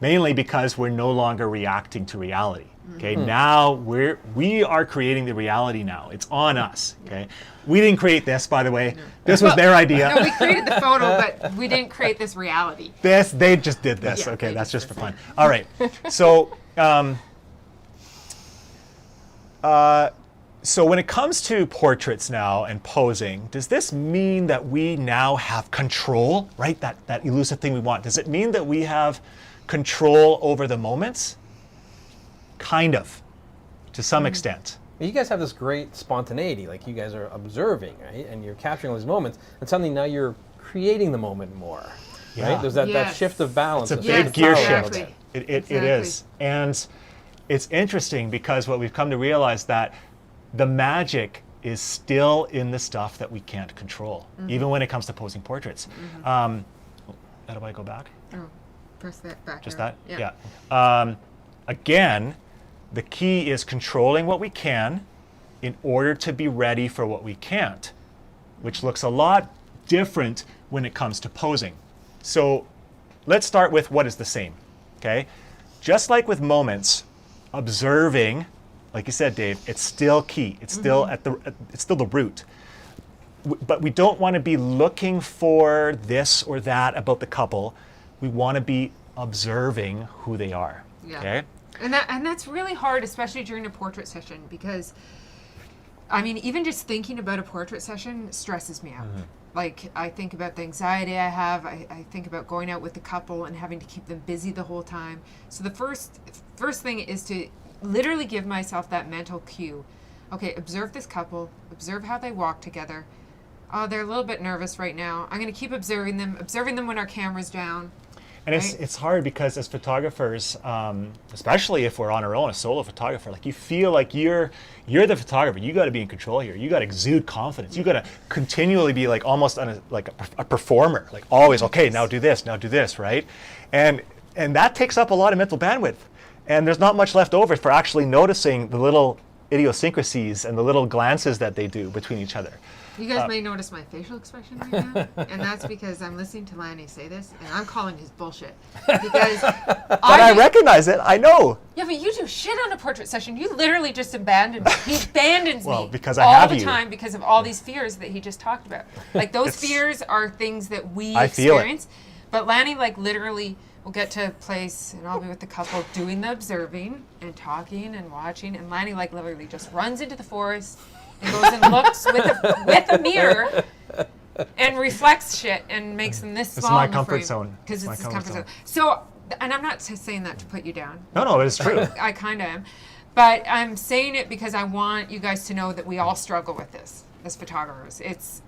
Mainly because we're no longer reacting to reality. Okay, now we are creating the reality now. It's on us. Okay, we didn't create this, by the way. This was their idea. No, we created the photo, but we didn't create this reality. They just did this. Yeah, Okay, they that's just just for did fun. All right. So, so when it comes to portraits now and posing, does this mean that we now have control, right? That elusive thing we want. Does it mean that we have control over the moments? Kind of, to some extent. You guys have this great spontaneity, like you guys are observing, right? And you're capturing all these moments, and suddenly now you're creating the moment more, Yeah. right? There's that Yes. shift of balance. It's a that big shifts gear power a shift. little bit. It is. And it's interesting because what we've come to realize that the magic is still in the stuff that we can't control, even when it comes to posing portraits. How do I go back? Oh, press that back. Just arrow. that? Yeah. Again, the key is controlling what we can in order to be ready for what we can't, which looks a lot different when it comes to posing. So let's start with what is the same, okay? Just like with moments, observing, like you said, Dave, it's still key. It's still it's still the root. But we don't want to be looking for this or that about the couple. We want to be observing who they are. Yeah. Okay? And that's really hard, especially during a portrait session, because I mean, even just thinking about a portrait session stresses me out. Like, I think about the anxiety I have. I think about going out with the couple and having to keep them busy the whole time. So the first thing is to literally give myself that mental cue. Okay, observe this couple. Observe how they walk together. Oh, they're a little bit nervous right now. I'm going to keep observing them when our camera's down. And Right. it's hard because as photographers, especially if we're on our own, a solo photographer, like you feel like you're the photographer. You got to be in control here. You got to exude confidence. You got to continually be like almost like a performer, like always. Okay, now do this, right? And that takes up a lot of mental bandwidth. And there's not much left over for actually noticing the little idiosyncrasies and the little glances that they do between each other. You guys may notice my facial expression right now, and that's because I'm listening to Lanny say this, and I'm calling his bullshit. Because But I recognize it. I know. Yeah, but you do shit on a portrait session. You literally just abandon me. He abandons Well, me because I all have the you. time because of all these fears that he just talked about. Like those fears are things that we I feel it. experience. But Lanny, like literally, will get to a place, and I'll be with the couple doing the observing and talking and watching, and Lanny like literally just runs into the forest and goes and looks with a mirror and reflects shit and makes them this small. my in the comfort frame, zone. because It's it's my his comfort comfort zone. So, and I'm not saying that to put you down. No, it's true. I kind of am. But I'm saying it because I want you guys to know that we all struggle with this as photographers. It's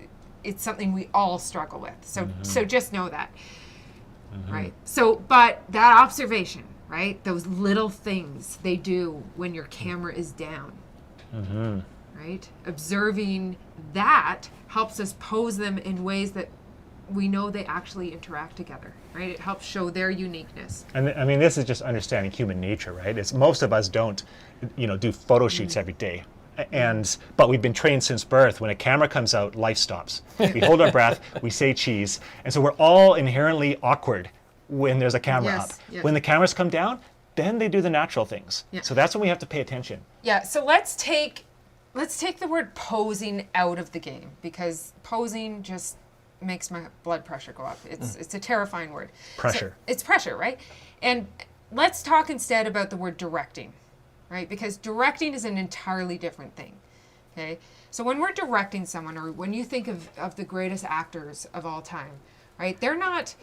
something we all struggle with. So just know that. Right? So, but that observation, right? Those little things they do when your camera is down. Right? Observing that helps us pose them in ways that we know they actually interact together, right? It helps show their uniqueness. And I mean, this is just understanding human nature, right? It's most of us don't, do photo shoots every day. But we've been trained since birth. When a camera comes out, life stops. We hold our breath, we say cheese. And so we're all inherently awkward when there's a camera Yes, up. yes. When the cameras come down, then they do the natural things. Yeah. So that's when we have to pay attention. Yeah, so let's take the word posing out of the game, because posing just makes my blood pressure go up. It's a terrifying word. Pressure. So it's pressure, right? And let's talk instead about the word directing, right? Because directing is an entirely different thing. Okay? So when we're directing someone, or when you think of the greatest actors of all time, right? They're not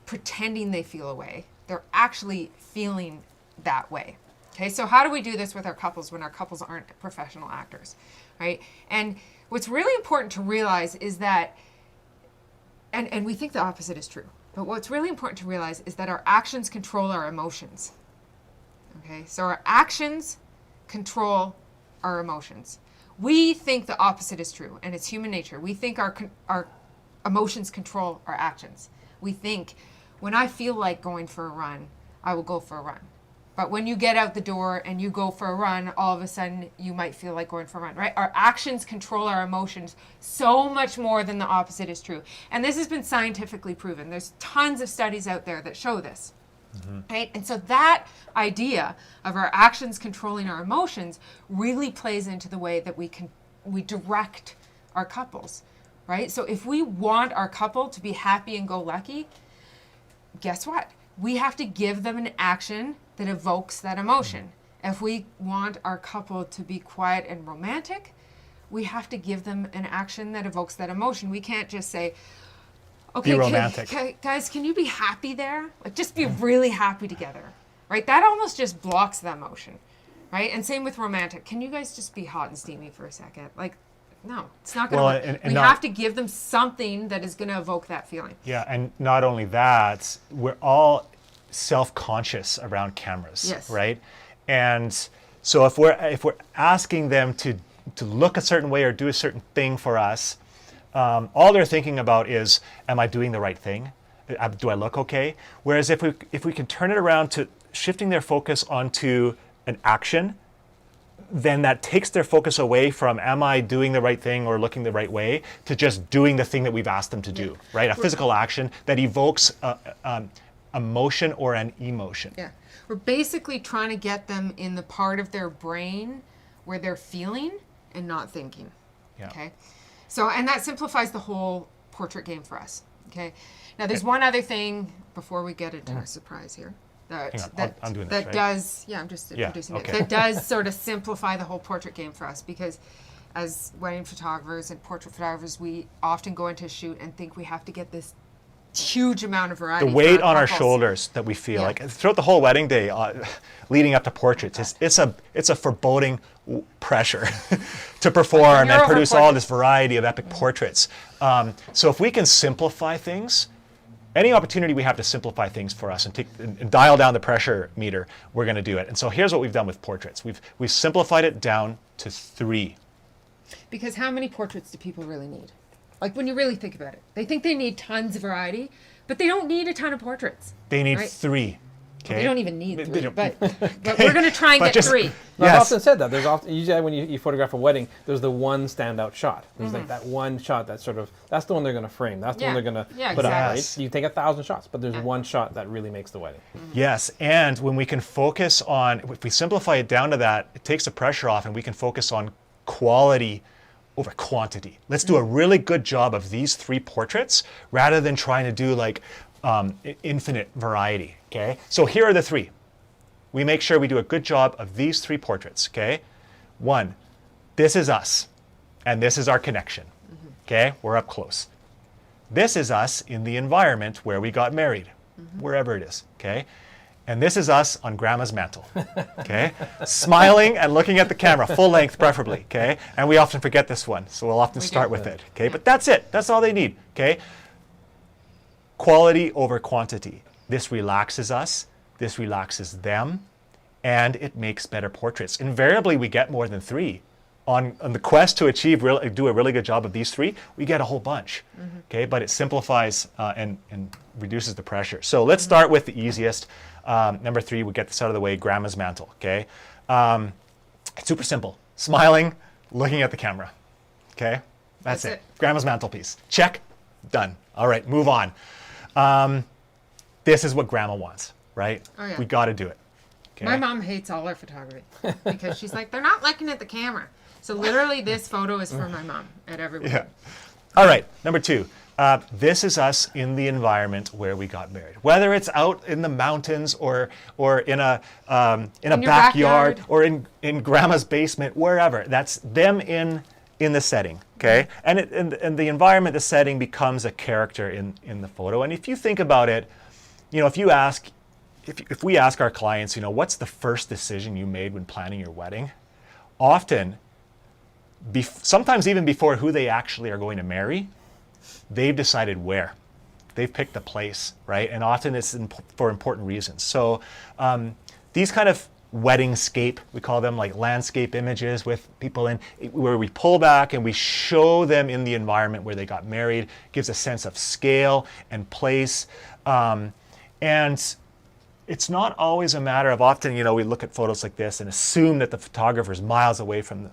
pretending they feel a way. They're actually feeling that way. Okay, so how do we do this with our couples when our couples aren't professional actors, right? And what's really important to realize is that, and we think the opposite is true, but what's really important to realize is that our actions control our emotions. Okay, so our actions control our emotions. We think the opposite is true, and it's human nature. We think our emotions control our actions. We think, when I feel like going for a run, I will go for a run. But when you get out the door and you go for a run, all of a sudden you might feel like going for a run, right? Our actions control our emotions so much more than the opposite is true. And this has been scientifically proven. There's tons of studies out there that show this. Right? And so that idea of our actions controlling our emotions really plays into the way that we direct our couples, right? So if we want our couple to be happy and go lucky, guess what? We have to give them an action that evokes that emotion. If we want our couple to be quiet and romantic, we have to give them an action that evokes that emotion. We can't just say, okay, Be romantic. guys, can you be happy there? Like, just be really happy together, right? That almost just blocks the emotion, right? And same with romantic. Can you guys just be hot and steamy for a second? Like, no, it's not going to work. and we not- have to give them something that is going to evoke that feeling. Yeah, and not only that, we're all self-conscious around cameras, Yes. right? And so if we're asking them to look a certain way or do a certain thing for us, all they're thinking about is, am I doing the right thing? Do I look okay? Whereas if we can turn it around to shifting their focus onto an action, then that takes their focus away from, am I doing the right thing or looking the right way, to just doing the thing that we've asked them to do, right? A physical action that evokes a motion or an emotion. Yeah. We're basically trying to get them in the part of their brain where they're feeling and not thinking. Yeah. Okay. So, and that simplifies the whole portrait game for us. Okay. Now, there's one other thing before we get into our surprise here. Hang on, I'm doing this, that right? does, yeah, I'm just Yeah, introducing okay. it. That does sort of simplify the whole portrait game for us, because as wedding photographers and portrait photographers, we often go into a shoot and think we have to get this huge amount of variety. The for weight on our couples. shoulders that we feel, Yeah. like throughout the whole wedding day, leading up to portraits, it's a foreboding pressure to perform you're and over produce all portraits. this variety of epic portraits. So if we can simplify things, any opportunity we have to simplify things for us and dial down the pressure meter, we're going to do it. And so here's what we've done with portraits. We've simplified it down to 3. Because how many portraits do people really need? Like, when you really think about it, they think they need tons of variety, but they don't need a ton of portraits. They need Right. 3. Okay. They don't even need They 3, don't- but we're going to try and But get just- 3. No, I've Yes. often said that. There's often, usually when you photograph a wedding, there's the one standout shot. There's like that one shot that's that's the one they're going to frame. That's the one Yeah. they're going to Yeah, put up, exactly. right? You take 1,000 shots, but there's one shot that really makes the wedding. Yes, and when we can focus on, if we simplify it down to that, it takes the pressure off and we can focus on quality over quantity. Let's do a really good job of these 3 portraits rather than trying to do like infinite variety, okay? So here are the 3. We make sure we do a good job of these 3 portraits, okay? 1, this is us, and this is our connection, okay? We're up close. This is us in the environment where we got married, wherever it is, okay? And this is us on Grandma's mantle, okay? Smiling and looking at the camera, full length preferably, okay? And we often forget this one, so we'll often start with it, okay? But that's it, that's all they need, okay? Quality over quantity. This relaxes us, this relaxes them, and it makes better portraits. Invariably, we get more than 3. On the quest to achieve, do a really good job of these 3, we get a whole bunch, okay? But it simplifies and reduces the pressure. So let's start with the easiest. Number 3, we get this out of the way, Grandma's mantle, okay? It's super simple. Smiling, looking at the camera, okay? That's it. Grandma's mantelpiece. Check, done. All right, move on. This is what Grandma wants, right? Oh, yeah. We got to do it. Okay? My mom hates all our photography because she's like, they're not looking at the camera. So literally this photo is for my mom at every wedding. Yeah. All right, number 2. This is us in the environment where we got married. Whether it's out in the mountains or in a backyard or in Grandma's basement, wherever. That's them in the setting, okay? And the environment, the setting becomes a character in the photo. And if you think about it, if we ask our clients, what's the first decision you made when planning your wedding? Often, sometimes even before who they actually are going to marry, they've decided where. They've picked the place, right? And often it's for important reasons. So these kind of weddingscape, we call them like landscape images with people in, where we pull back and we show them in the environment where they got married, gives a sense of scale and place. And it's not always a matter of, often, we look at photos like this and assume that the photographer is miles away from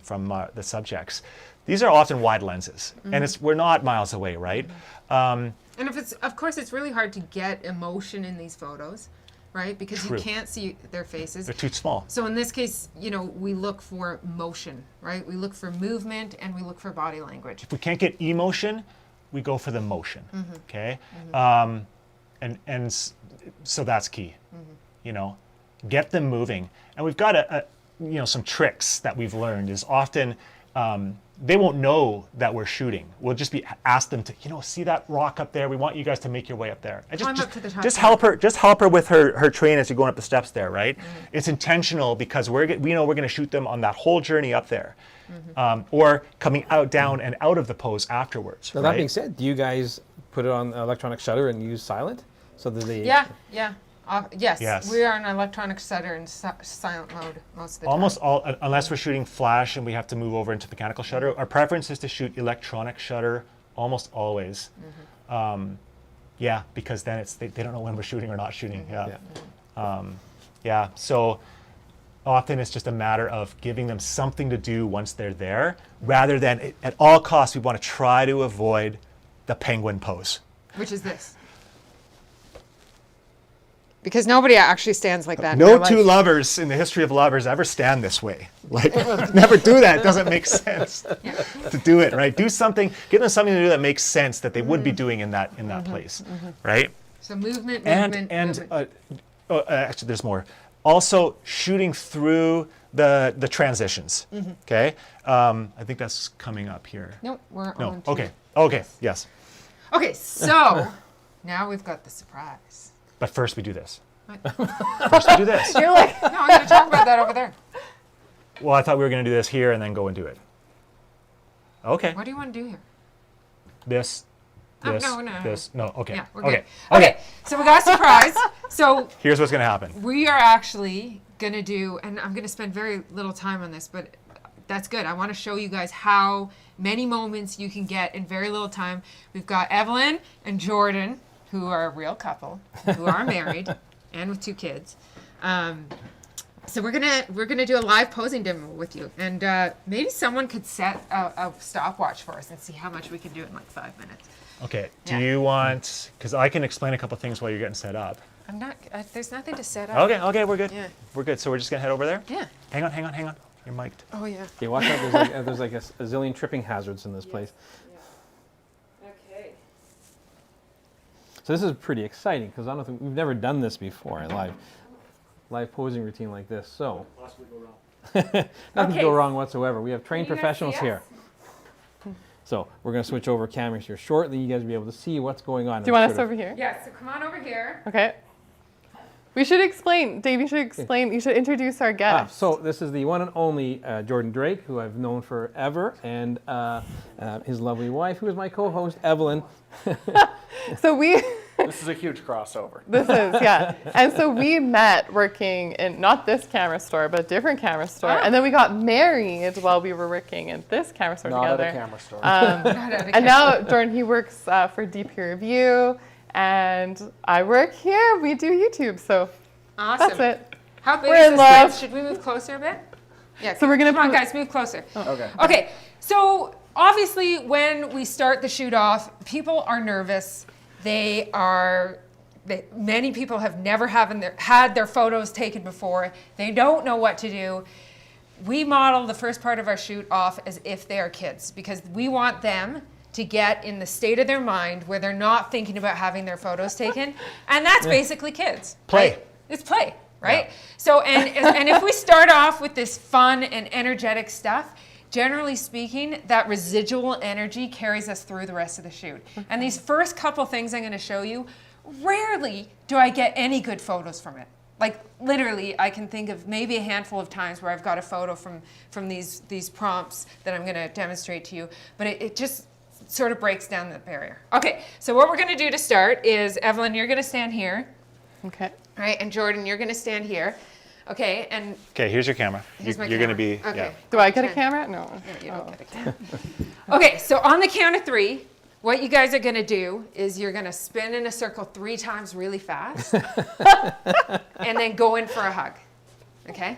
the subjects. These are often wide lenses, and we're not miles away, right? And of course, it's really hard to get emotion in these photos, right? Because True. you can't see their faces. They're too small. So in this case, we look for motion, right? We look for movement and we look for body language. If we can't get emotion, we go for the motion, okay? So that's key, get them moving. And we've got some tricks that we've learned is often they won't know that we're shooting. We'll just ask them to, see that rock up there? We want you guys to make your way up there. And Climb up to the top. just help her with her train as you're going up the steps there, right? It's intentional because we know we're going to shoot them on that whole journey up there, or coming down and out of the pose afterwards. Now, right? that being said, do you guys put it on electronic shutter and use silent? So that they... Yeah. Yes. Yes. We are on electronic shutter in silent mode most of the Almost time. all, unless we're shooting flash and we have to move over into mechanical shutter, our preference is to shoot electronic shutter almost always. Because then they don't know when we're shooting or not shooting. So often it's just a matter of giving them something to do once they're there, rather than at all costs we want to try to avoid the penguin pose. Which is this. Because nobody actually stands like that. No two lovers in the history of lovers ever stand this way. Like, never do that. It doesn't make sense to do it, right? Do something, give them something to do that makes sense that they would be doing in that place, right? So movement. Actually, there's more. Also, shooting through the transitions. Okay, I think that's coming up here. No, we're No. on to Okay. Yes. Okay, so now we've got the surprise. But first we do this. What? First we do this. You're like, no, I'm going to talk about that over there. Well, I thought we were going to do this here and then go and do it. Okay. What do you want to do here? This. Oh, This. no. This. No. Okay. Yeah, we're Okay. good. Okay, so we got a surprise. So Here's what's going to happen. we are actually going to do, and I'm going to spend very little time on this, but that's good. I want to show you guys how many moments you can get in very little time. We've got Evelyn and Jordan, who are a real couple, who are married, and with 2 kids. So we're gonna do a live posing demo with you, and maybe someone could set a stopwatch for us and see how much we can do in like 5 minutes. Okay. Do Yeah. you want? Because I can explain a couple things while you're getting set up. I'm not. There's nothing to set up. Okay, we're good. Yeah. We're good. So we're just gonna head over there. Yeah. Hang on. You're mic'd. Oh yeah. Okay, watch out. There's like a zillion tripping hazards in this place. Okay. So this is pretty exciting because I don't think we've never done this before, a live posing routine like this. So Possibly go wrong. nothing Okay. to go wrong whatsoever. We have trained Can you guys professionals see us? here. So we're going to switch over cameras here shortly. You guys will be able to see what's going on. Do you want us over here? Yeah. So come on over here. Okay. We should explain, Dave, you should explain, you should introduce our guest. So this is the one and only Jordan Drake, who I've known forever, and his lovely wife, who is my co-host, Evelyn. So we, This is a huge crossover. this is, yeah. And so we met working in, not this camera store, but a different camera store. And then we got married while we were working in this camera store Not together. at a camera store. And now Jordan, he works for DP Review, and I work here. We do YouTube, so Awesome. that's it. How big We're is in this love. place? Should we move closer a bit? Yeah. So we're gonna come on, put- guys, move closer. Okay. Okay. So obviously, when we start the shoot off, people are nervous. Many people have never had their photos taken before. They don't know what to do. We model the first part of our shoot off as if they are kids because we want them to get in the state of their mind where they're not thinking about having their photos taken, and that's basically kids. Play. Right? It's play, right? So and if we start off with this fun and energetic stuff, generally speaking, that residual energy carries us through the rest of the shoot. And these first couple things I'm going to show you, rarely do I get any good photos from it. Like literally, I can think of maybe a handful of times where I've got a photo from these prompts that I'm going to demonstrate to you, but it just sort of breaks down that barrier. Okay, so what we're going to do to start is, Evelyn, you're going to stand here, Okay. all right, and Jordan, you're going to stand here. Okay, and Okay, here's your camera. here's my You're gonna camera. be. Okay. Yeah. Do I get a Ten. camera? No. Yeah, you don't get a camera. Okay, so on the count of 3, what you guys are gonna do is you're gonna spin in a circle 3 times really fast, and then go in for a hug. Okay,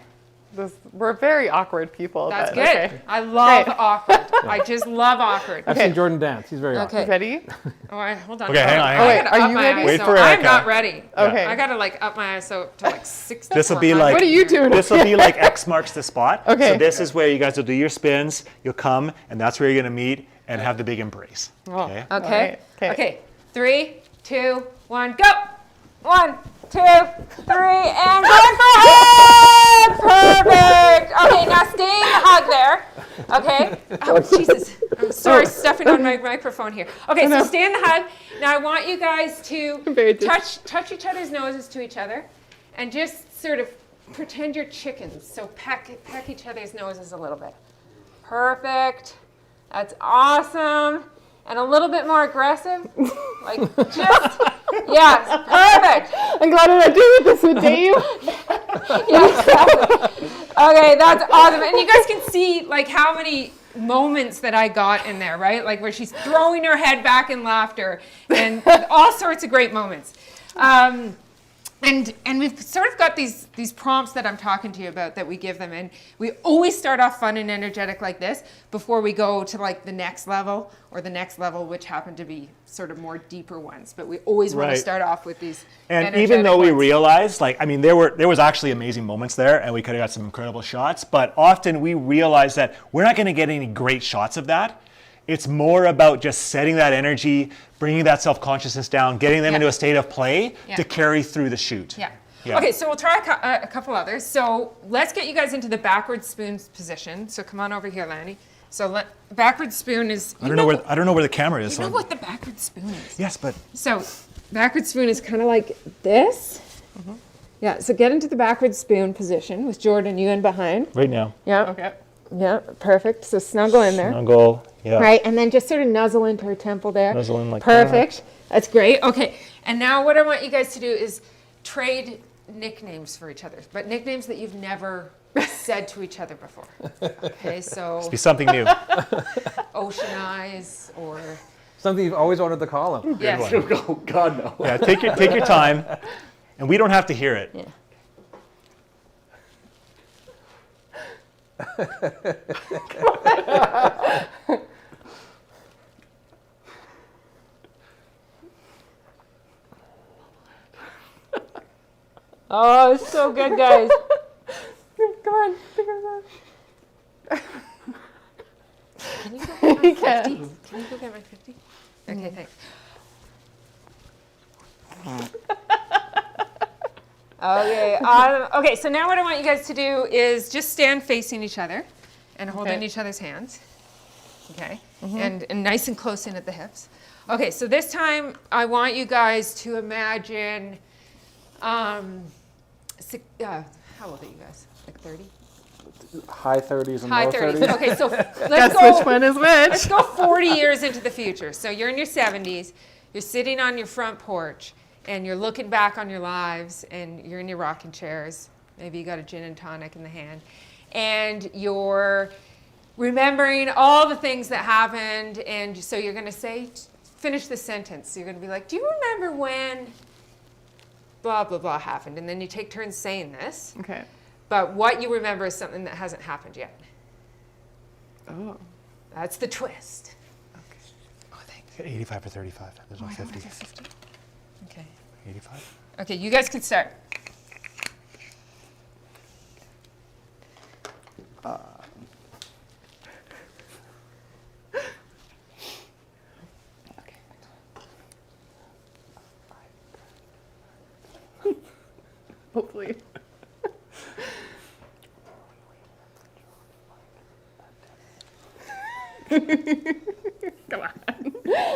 We're very awkward people. that's but good. Okay. I love Great. awkward. I just love awkward. I've Okay. seen Jordan dance. He's very awkward. Okay. Ready? All right, hold on. Okay, hang on, hang I on. Wait, gotta are up you my ready? Wait ISO. for I'm Erica. not ready. Okay. I gotta like up my ISO to like 60. This will be like. What are you doing? This will be like X marks the spot. Okay. So this is where you guys will do your spins. You'll come, and that's where you're gonna meet and have the big embrace. Oh. Okay. Okay. All right, okay. Okay. 3, 2, 1, go. 1, 2, 3, and go in for a hug. Perfect. Okay, now stay in the hug there. Okay. Oh, Jesus. I'm sorry, stepping on my microphone here. Okay, so stay in the hug. Now I want you guys to Very touch each other's noses to each other, and just sort of pretend you're chickens. So peck each other's noses a little bit. Perfect. That's awesome. And a little bit more aggressive. Like just, yes, perfect. I'm glad I did this with Dave. Yeah, exactly. Okay, that's awesome. And you guys can see like how many moments that I got in there, right? Like where she's throwing her head back in laughter and all sorts of great moments. And we've sort of got these prompts that I'm talking to you about that we give them, and we always start off fun and energetic like this before we go to like the next level or the next level, which happen to be sort of more deeper ones. But we always want to Right. start off with these. And even though we energetic ones. realized, like, I mean, there was actually amazing moments there, and we could have got some incredible shots. But often we realize that we're not going to get any great shots of that. It's more about just setting that energy, bringing that self-consciousness down, getting them Yeah. into a state of play Yeah. to carry through the shoot. Yeah. Yeah. Okay, so we'll try a couple others. So let's get you guys into the backward spoon position. So come on over here, Lanny. So backward spoon is. I don't know where the camera is. You know so- what the backward spoon is? Yes, but So backward spoon is kind of like this. Yeah. So get into the backward spoon position with Jordan, you in behind. right now. Yeah. Okay. Yeah. Perfect. So snuggle in there. Snuggle. Yeah. Right, and then just sort of nuzzle into her temple there. Nuzzle in like Perfect. That's great. Okay, and now what I want you guys to do is trade nicknames for each other, but nicknames that you've never said to each other before. Okay, so Be something new. Ocean Eyes or Something you've always wanted to call him. yes. Oh, God, no. Yeah. Take your time. And we don't have to hear it. Yeah. Oh, it's so good, guys. Come on, figure it out. Can you go get my You can. 50? Can you go get my 50? Okay, thanks. Okay. Okay. So now what I want you guys to do is just stand facing each other, and holding Okay. each other's hands. Okay. And nice and close in at the hips. Okay. So this time I want you guys to imagine. How old are you guys? Like 30? High 30s and High low 30s. 30s. Okay. So Guess let's go. which one is Let's which. go 40 years into the future. So you're in your 70s, you're sitting on your front porch, and you're looking back on your lives, and you're in your rocking chairs. Maybe you got a gin and tonic in the hand, and you're remembering all the things that happened. And so you're going to say, finish the sentence. You're going to be like, do you remember when blah, blah, blah happened? And then you take turns saying this. Okay. But what you remember is something that hasn't happened yet. Oh. That's the twist. Oh, thanks. 85 or 35. There's no 50. Okay. 85. Okay, you guys can start. Hopefully. Come on.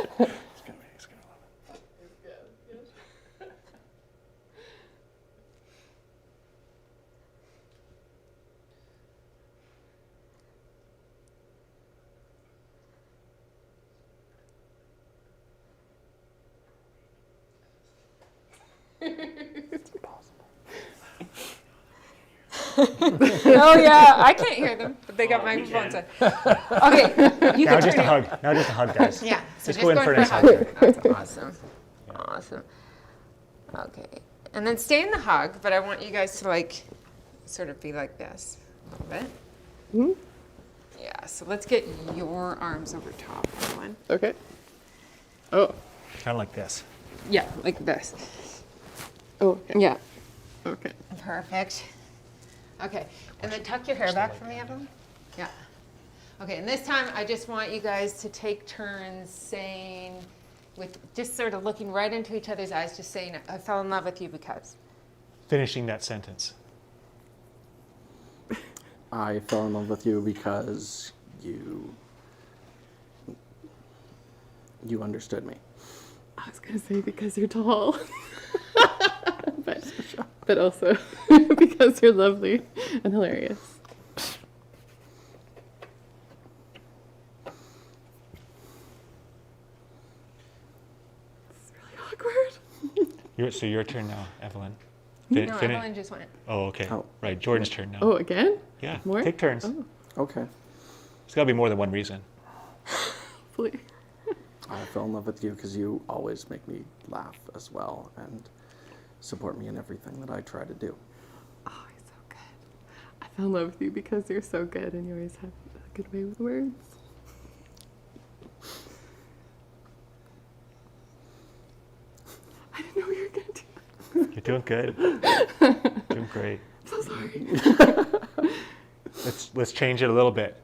It's gonna love it. It's impossible. Oh yeah, I can't hear them, but they got microphones on. Okay, you Now can just turn a it. hug. Now just a hug, guys. Yeah, so Just go in for a nice hug. hug. That's awesome. Awesome. Okay, and then stay in the hug, but I want you guys to like, sort of be like this a little bit. Yeah. So let's get your arms over top, Ellen. Okay. Oh. Kind of like this. Yeah, like this. Oh. Okay. Yeah. Okay. Perfect. Okay, and then tuck your hair back for me, Evelyn. Yeah. Okay, and this time I just want you guys to take turns saying, with just sort of looking right into each other's eyes, just saying, I fell in love with you because. Finishing that sentence. I fell in love with you because you understood me. I was gonna say because you're tall. but also because you're lovely and hilarious. It's really awkward. So your turn now, Evelyn. No, Evelyn just went. Oh, okay. Oh. Right, Jordan's turn now. Oh, again? Yeah, More? take turns. Oh, Okay. It's got to be more than one reason. hopefully. I fell in love with you because you always make me laugh as well and support me in everything that I try to do. Oh, you're so good. I fell in love with you because you're so good and you always have a good way with words. I didn't know you were going to do that. You're doing good. Doing great. I'm so sorry. Let's change it a little bit.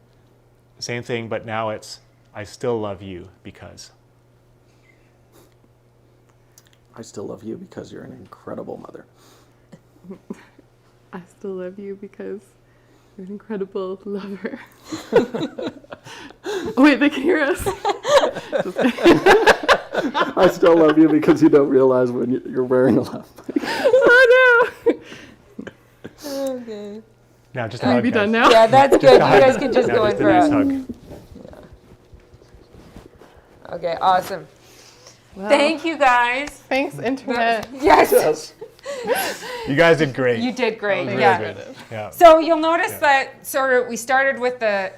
Same thing, but now it's I still love you because. I still love you because you're an incredible mother. I still love you because you're an incredible lover. Oh, wait, they can hear us. I still love you because you don't realize when you're wearing a lap. Oh, no. Okay. Now just a Can we hug, be guys. done now? Yeah, that's good. You guys can just Now go in just a for nice a hug. Okay, awesome. Well, Thank you guys. Thanks, Internet. Yes. You guys did great. You did great. Really Yeah. good. Yeah. So you'll notice that sort of we started with the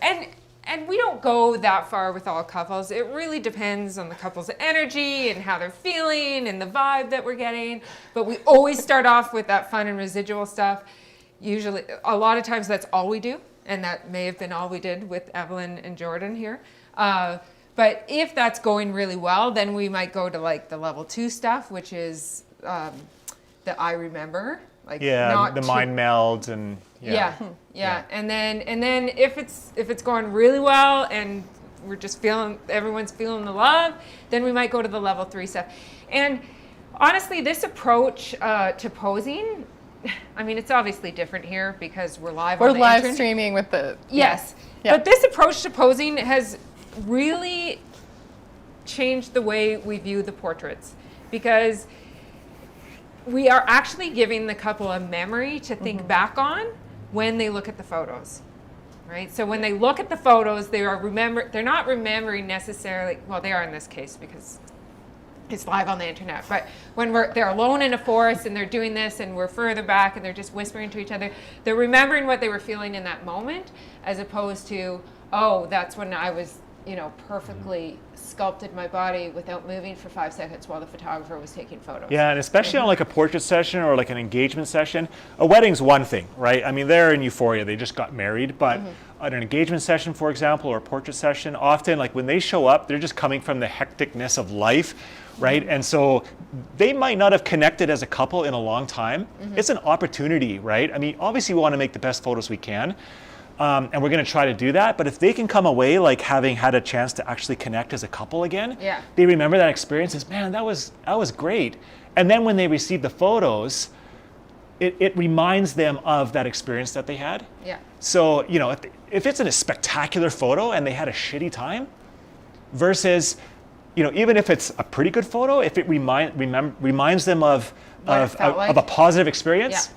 and we don't go that far with all couples. It really depends on the couple's energy and how they're feeling and the vibe that we're getting. But we always start off with that fun and residual stuff. Usually, a lot of times that's all we do. And that may have been all we did with Evelyn and Jordan here. But if that's going really well, then we might go to like the level 2 stuff, which is the I remember. Like the mind meld and yeah. And then if it's going really well and we're just everyone's feeling the love, then we might go to the level 3 stuff. And honestly, this approach to posing, I mean, it's obviously different here because we're live on the live internet. streaming with the Yes. Yeah. But this approach to posing has really changed the way we view the portraits, because we are actually giving the couple a memory to think back on when they look at the photos, right? So when they look at the photos, they're not remembering necessarily, well, they are in this case because it's live on the internet, but when they're alone in a forest and they're doing this and we're further back and they're just whispering to each other, they're remembering what they were feeling in that moment, as opposed to, oh, that's when I was, perfectly sculpted my body without moving for 5 seconds while the photographer was taking photos. Yeah, and especially on like a portrait session or like an engagement session. A wedding's one thing, right? I mean, they're in euphoria, they just got married, but at an engagement session, for example, or a portrait session, often like when they show up, they're just coming from the hecticness of life, right? And so they might not have connected as a couple in a long time. It's an opportunity, right? I mean, obviously we want to make the best photos we can. And we're going to try to do that. But if they can come away like having had a chance to actually connect as a couple again, they remember that experience as, man, that was great. And then when they receive the photos, it reminds them of that experience that they had. Yeah. So, if it's in a spectacular photo and they had a shitty time, versus, even if it's a pretty good photo, if it reminds them of a positive experience.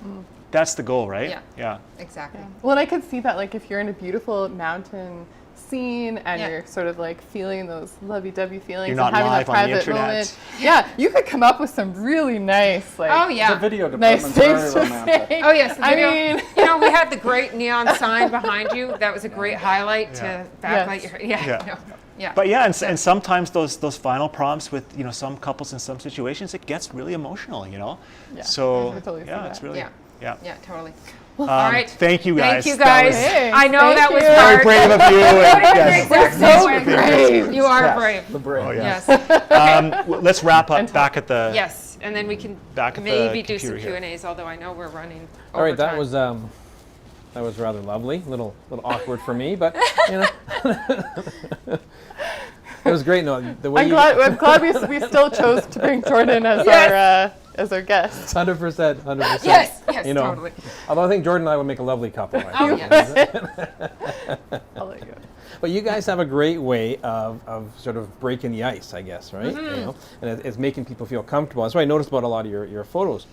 That's the goal, right? Yeah. Exactly. Well, and I could see that, like, if you're in a beautiful mountain scene and you're sort of like feeling those lovey-dovey feelings You're not and having live that on the private internet. moment, you could come up with some really nice, like, The video nice department's things very to romantic. say. Oh yes, the I video. mean, We had the great neon sign behind you. That was a great highlight to backlight your. Yeah. But and sometimes those final prompts with some couples in some situations, it gets really emotional, Yeah, So I totally see that. it's really Yeah, totally. All right. Thank you guys. Thank you guys. Hey, I know thank that was you. hard. Very brave of you. And, We're so brave. You are brave. The brave. Oh, yeah. Yes. Let's wrap up back at the. Yes, and then we can Back at the maybe do some computer here. Q&As. Although I know we're running. All right, that overtime. was rather lovely. Little awkward for me, but it was great. No, the way I'm glad we still chose to bring Jordan as our guest. 100%, 100%. Yes, totally. Although I think Jordan and I would make a lovely couple. Right? Oh yes. I'll let you go. But you guys have a great way of sort of breaking the ice, I guess, right? And it's making people feel comfortable. That's what I noticed about a lot of your photos.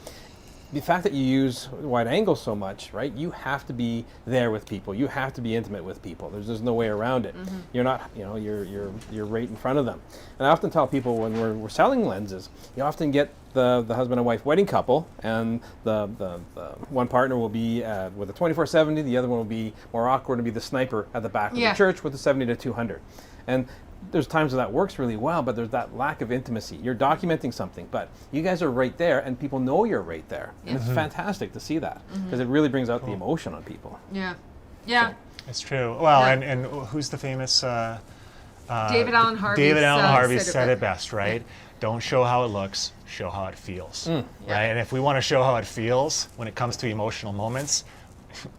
The fact that you use wide angle so much, right? You have to be there with people. You have to be intimate with people. There's no way around it. You're not, you're right in front of them. And I often tell people when we're selling lenses, you often get the husband and wife wedding couple, and the one partner will be with a 24-70, the other one will be more awkward and be the sniper at the back of the church with the 70-200. And there's times where that works really well, but there's that lack of intimacy. You're documenting something, but you guys are right there, and people know you're right there. And it's fantastic to see that, because it really brings out the emotion on people. Yeah. It's true. Well, and who's the famous? David Allen Harvey. David Allen Harvey said it best, right? Don't show how it looks, show how it feels, right? And if we want to show how it feels when it comes to emotional moments,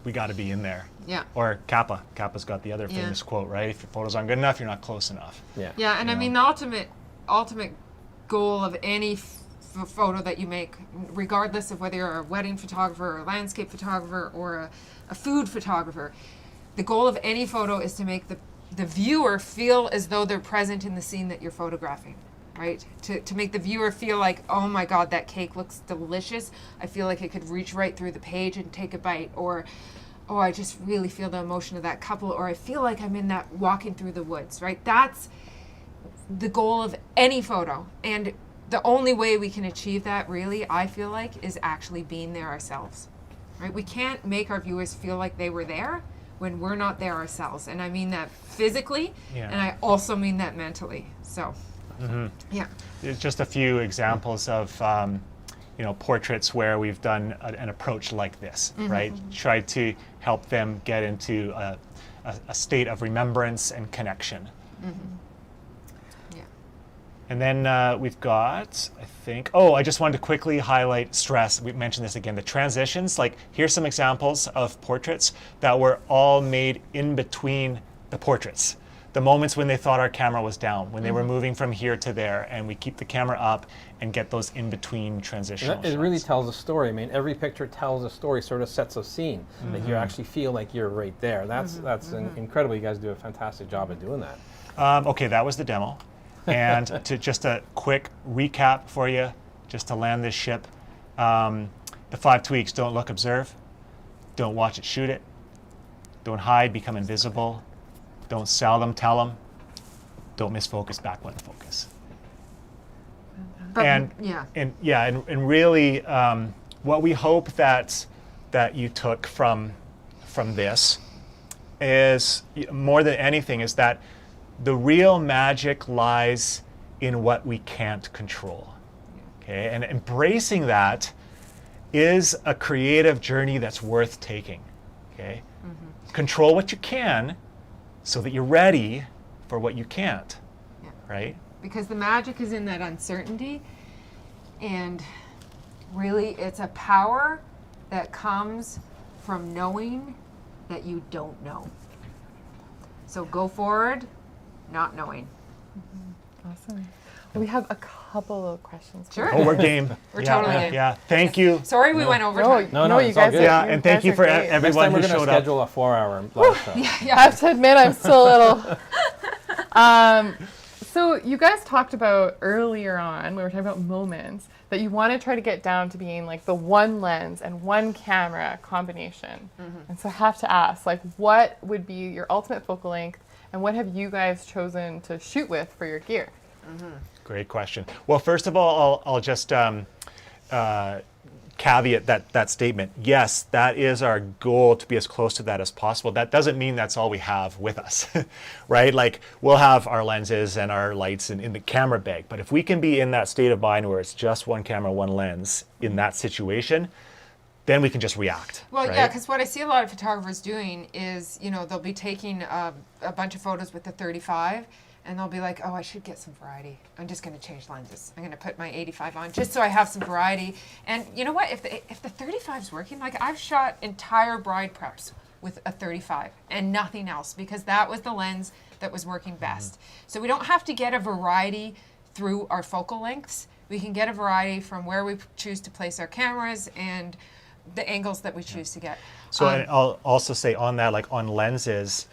we got to be in there. Yeah. Or Kappa. Kappa's got the other famous quote, right? If your photos aren't good enough, you're not close enough. Yeah, and I mean the ultimate goal of any photo that you make, regardless of whether you're a wedding photographer or a landscape photographer or a food photographer, the goal of any photo is to make the viewer feel as though they're present in the scene that you're photographing. Right? To make the viewer feel like, oh my God, that cake looks delicious. I feel like it could reach right through the page and take a bite. Or, oh, I just really feel the emotion of that couple. Or I feel like I'm in that walking through the woods, right? That's the goal of any photo. And the only way we can achieve that, really, I feel like, is actually being there ourselves, right? We can't make our viewers feel like they were there. when we're not there ourselves. And I mean that physically, Yeah. and I also mean that mentally. So, yeah. There's just a few examples of portraits where we've done an approach like this, right? Tried to help them get into a state of remembrance and connection. Yeah. And then we've got, I think, I just wanted to quickly highlight stress. We mentioned this again, the transitions. Like, here's some examples of portraits that were all made in between the portraits. The moments when they thought our camera was down, when they were moving from here to there, and we keep the camera up and get those in-between transitional It really shots. tells a story. I mean, every picture tells a story, sort of sets a scene that you actually feel like you're right there. That's incredible. You guys do a fantastic job at doing that. Okay, that was the demo. And to just a quick recap for you, just to land this ship. The 5 tweaks: don't look, observe. Don't watch it, shoot it. Don't hide, become invisible. Don't sell them, tell them. Don't miss focus, back when to focus. But, And really, what we hope that you took from this is, more than anything, is that the real magic lies in what we can't control. Okay, and embracing that is a creative journey that's worth taking. Okay, control what you can, so that you're ready for what you can't. Yeah. Right? Because the magic is in that uncertainty, and really it's a power that comes from knowing that you don't know. So go forward not knowing. Awesome. We have a couple of questions. Sure. Oh, we're game. We're totally game. Yeah, thank you. Sorry we went over No, time. No, you it's all guys good. are, Yeah, you and thank guys you are for great. Next everyone time who we're going to showed up. schedule a 4-hour live show. I have to admit, I'm still a little. So you guys talked about earlier on, we were talking about moments, that you want to try to get down to being like the one lens and one camera combination. And so I have to ask, like, what would be your ultimate focal length, and what have you guys chosen to shoot with for your gear? Great question. Well, first of all, I'll just caveat that statement. Yes, that is our goal, to be as close to that as possible. That doesn't mean that's all we have with us, right? Like, we'll have our lenses and our lights in the camera bag, but if we can be in that state of mind where it's just one camera, one lens in that situation, then we can just react. Well, right? yeah, because what I see a lot of photographers doing is, they'll be taking a bunch of photos with the 35, and they'll be like, oh, I should get some variety. I'm just going to change lenses. I'm going to put my 85 on just so I have some variety. And you know what? If the 35 is working, like, I've shot entire bride preps with a 35 and nothing else, because that was the lens that was working best. So we don't have to get a variety through our focal lengths. We can get a variety from where we choose to place our cameras and the angles that we choose to get. So and I'll also say on that, like on lenses,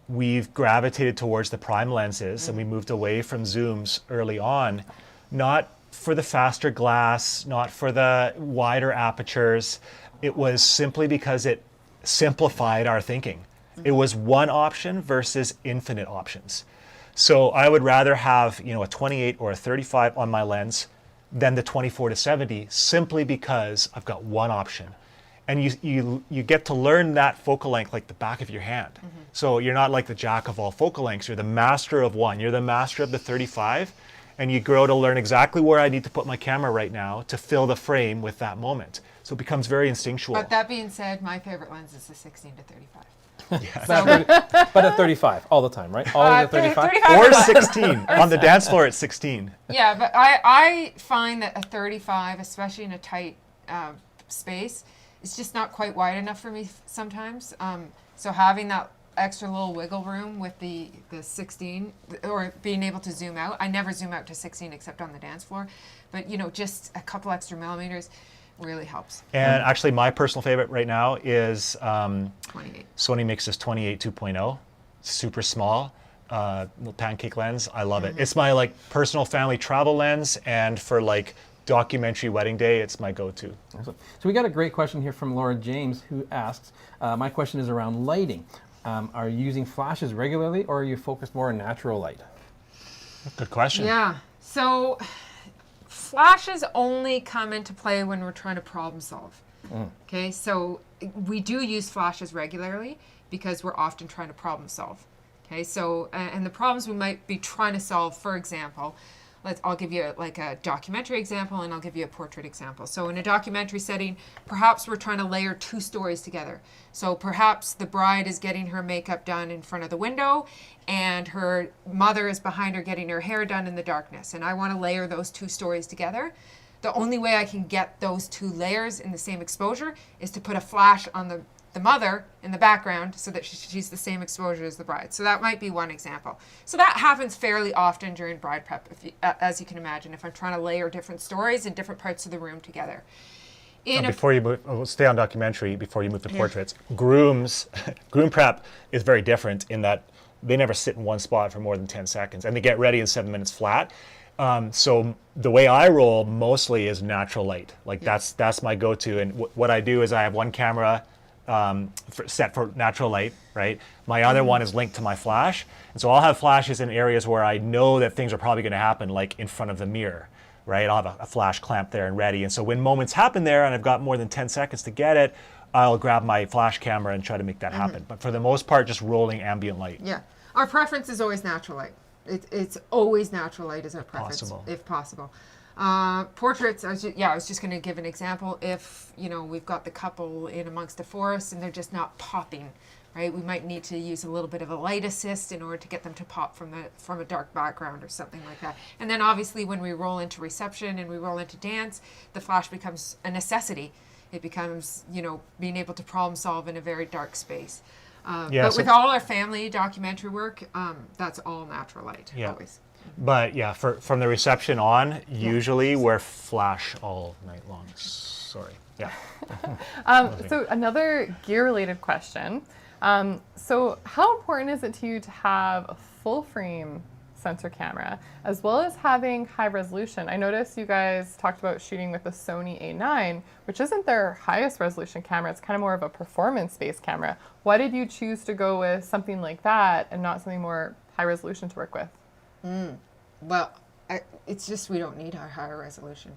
we've gravitated towards the prime lenses, and we moved away from zooms early on, not for the faster glass, not for the wider apertures. It was simply because it simplified our thinking. It was one option versus infinite options. So I would rather have, a 28 or a 35 on my lens than the 24 to 70, simply because I've got one option. And you get to learn that focal length like the back of your hand. So you're not like the jack of all focal lengths, you're the master of one. You're the master of the 35, and you grow to learn exactly where I need to put my camera right now to fill the frame with that moment. So it becomes very instinctual. But that being said, my favorite lens is the 16 to 35. But at 35, all the time, right? All of the 35? 35 Or 16. On the dance floor at 16. Yeah, but I find that a 35, especially in a tight space, is just not quite wide enough for me sometimes. So having that extra little wiggle room with the 16, or being able to zoom out. I never zoom out to 16 except on the dance floor, but just a couple extra millimeters really helps. And actually my personal favorite right now is 28. Sony makes this 28 2.0, super small, little pancake lens. I love it. It's my personal family travel lens, and for documentary wedding day, it's my go-to. Excellent. So we got a great question here from Laura James, who asks, my question is around lighting. Are you using flashes regularly, or are you focused more on natural light? Good question. Yeah. So flashes only come into play when we're trying to problem solve. Okay, so we do use flashes regularly because we're often trying to problem solve. Okay, so and the problems we might be trying to solve, for example, I'll give you a documentary example, and I'll give you a portrait example. So in a documentary setting, perhaps we're trying to layer 2 stories together. So perhaps the bride is getting her makeup done in front of the window, and her mother is behind her getting her hair done in the darkness. And I want to layer those 2 stories together. The only way I can get those 2 layers in the same exposure is to put a flash on the mother in the background so that she's the same exposure as the bride. So that might be one example. So that happens fairly often during bride prep, as you can imagine, if I'm trying to layer different stories in different parts of the room together. Before you move, we'll stay on documentary before you move to portraits. Groom prep is very different in that they never sit in one spot for more than 10 seconds, and they get ready in 7 minutes flat. So the way I roll mostly is natural light. Like that's my go-to. And what I do is I have one camera set for natural light, right? My other one is linked to my flash. And so I'll have flashes in areas where I know that things are probably going to happen, like in front of the mirror, right? I'll have a flash clamp there and ready. And so when moments happen there and I've got more than 10 seconds to get it, I'll grab my flash camera and try to make that happen. But for the most part, just rolling ambient light. Yeah. Our preference is always natural light. It's always natural light is our preference, Possible. if possible. Portraits, I was just going to give an example. If, we've got the couple in amongst a forest and they're just not popping, right? We might need to use a little bit of a light assist in order to get them to pop from a dark background or something like that. And then obviously when we roll into reception and we roll into dance, the flash becomes a necessity. It becomes, being able to problem solve in a very dark space. But with all our family documentary work, that's all natural light, always. But yeah, from the reception on, usually we're flash all night long. Sorry. Yeah. So another gear-related question. So how important is it to you to have a full-frame sensor camera, as well as having high resolution? I noticed you guys talked about shooting with the Sony A9, which isn't their highest resolution camera. It's kind of more of a performance-based camera. Why did you choose to go with something like that and not something more high resolution to work with? Well, it's just we don't need our higher resolution.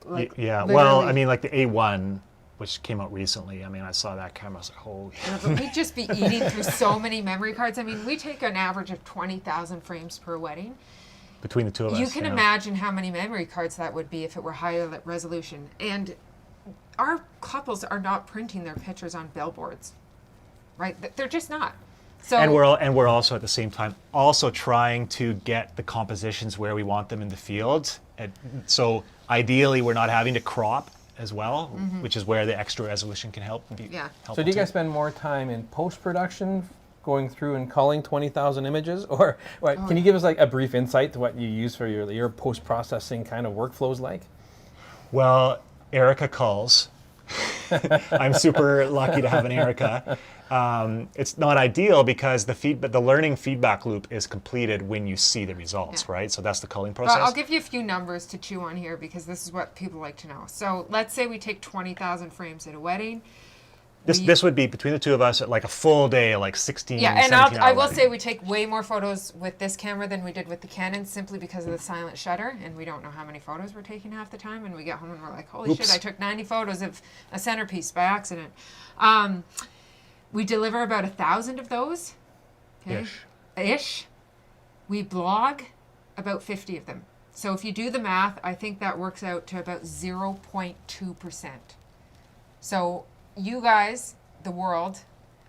Like, well, literally. I mean, like the A1, which came out recently. I mean, I saw that camera. I was like, holy. Yeah, but we'd just be eating through so many memory cards. I mean, we take an average of 20,000 frames per wedding. Between the two of us. You can imagine how many memory cards that would be if it were higher resolution. And our couples are not printing their pictures on billboards, right? They're just not. So, and we're also at the same time also trying to get the compositions where we want them in the field. And so ideally, we're not having to crop as well, which is where the extra resolution can help. So do you guys spend more time in post-production going through and culling 20,000 images? Or can you give us like a brief insight to what you use for your post-processing kind of workflows like? Well, Erica culls. I'm super lucky to have an Erica. It's not ideal because the learning feedback loop is completed when you see the results, right? So that's the culling process. Well, I'll give you a few numbers to chew on here because this is what people like to know. So let's say we take 20,000 frames at a wedding. This would be between the two of us at like a full day, like 16, Yeah, and 17 I will hours. say we take way more photos with this camera than we did with the Canon simply because of the silent shutter, and we don't know how many photos we're taking half the time, and we get home and we're like, holy shit, I took 90 photos of a centerpiece by accident. We deliver about 1,000 of those. Okay? Ish. We blog about 50 of them. So if you do the math, I think that works out to about 0.2%. So you guys, the world,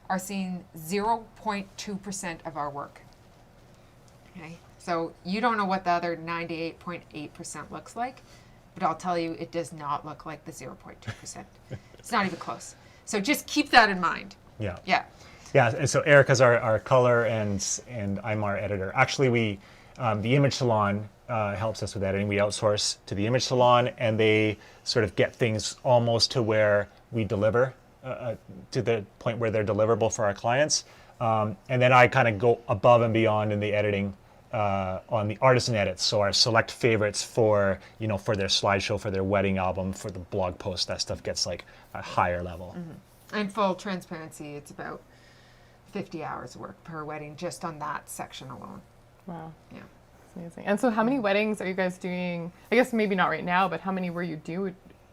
are seeing 0.2% of our work. Okay? So you don't know what the other 98.8% looks like, but I'll tell you it does not look like the 0.2%. It's not even close. So just keep that in mind. Yeah, and so Erica's our color and I'm our editor. Actually, the image salon helps us with editing. We outsource to the image salon, and they sort of get things almost to where we deliver, to the point where they're deliverable for our clients. And then I kind of go above and beyond in the editing on the artisan edits. So our select favorites for their slideshow, for their wedding album, for the blog post, that stuff gets like a higher level. And full transparency, it's about 50 hours of work per wedding just on that section alone. Wow. Yeah. Amazing. And so how many weddings are you guys doing? I guess maybe not right now, but how many were you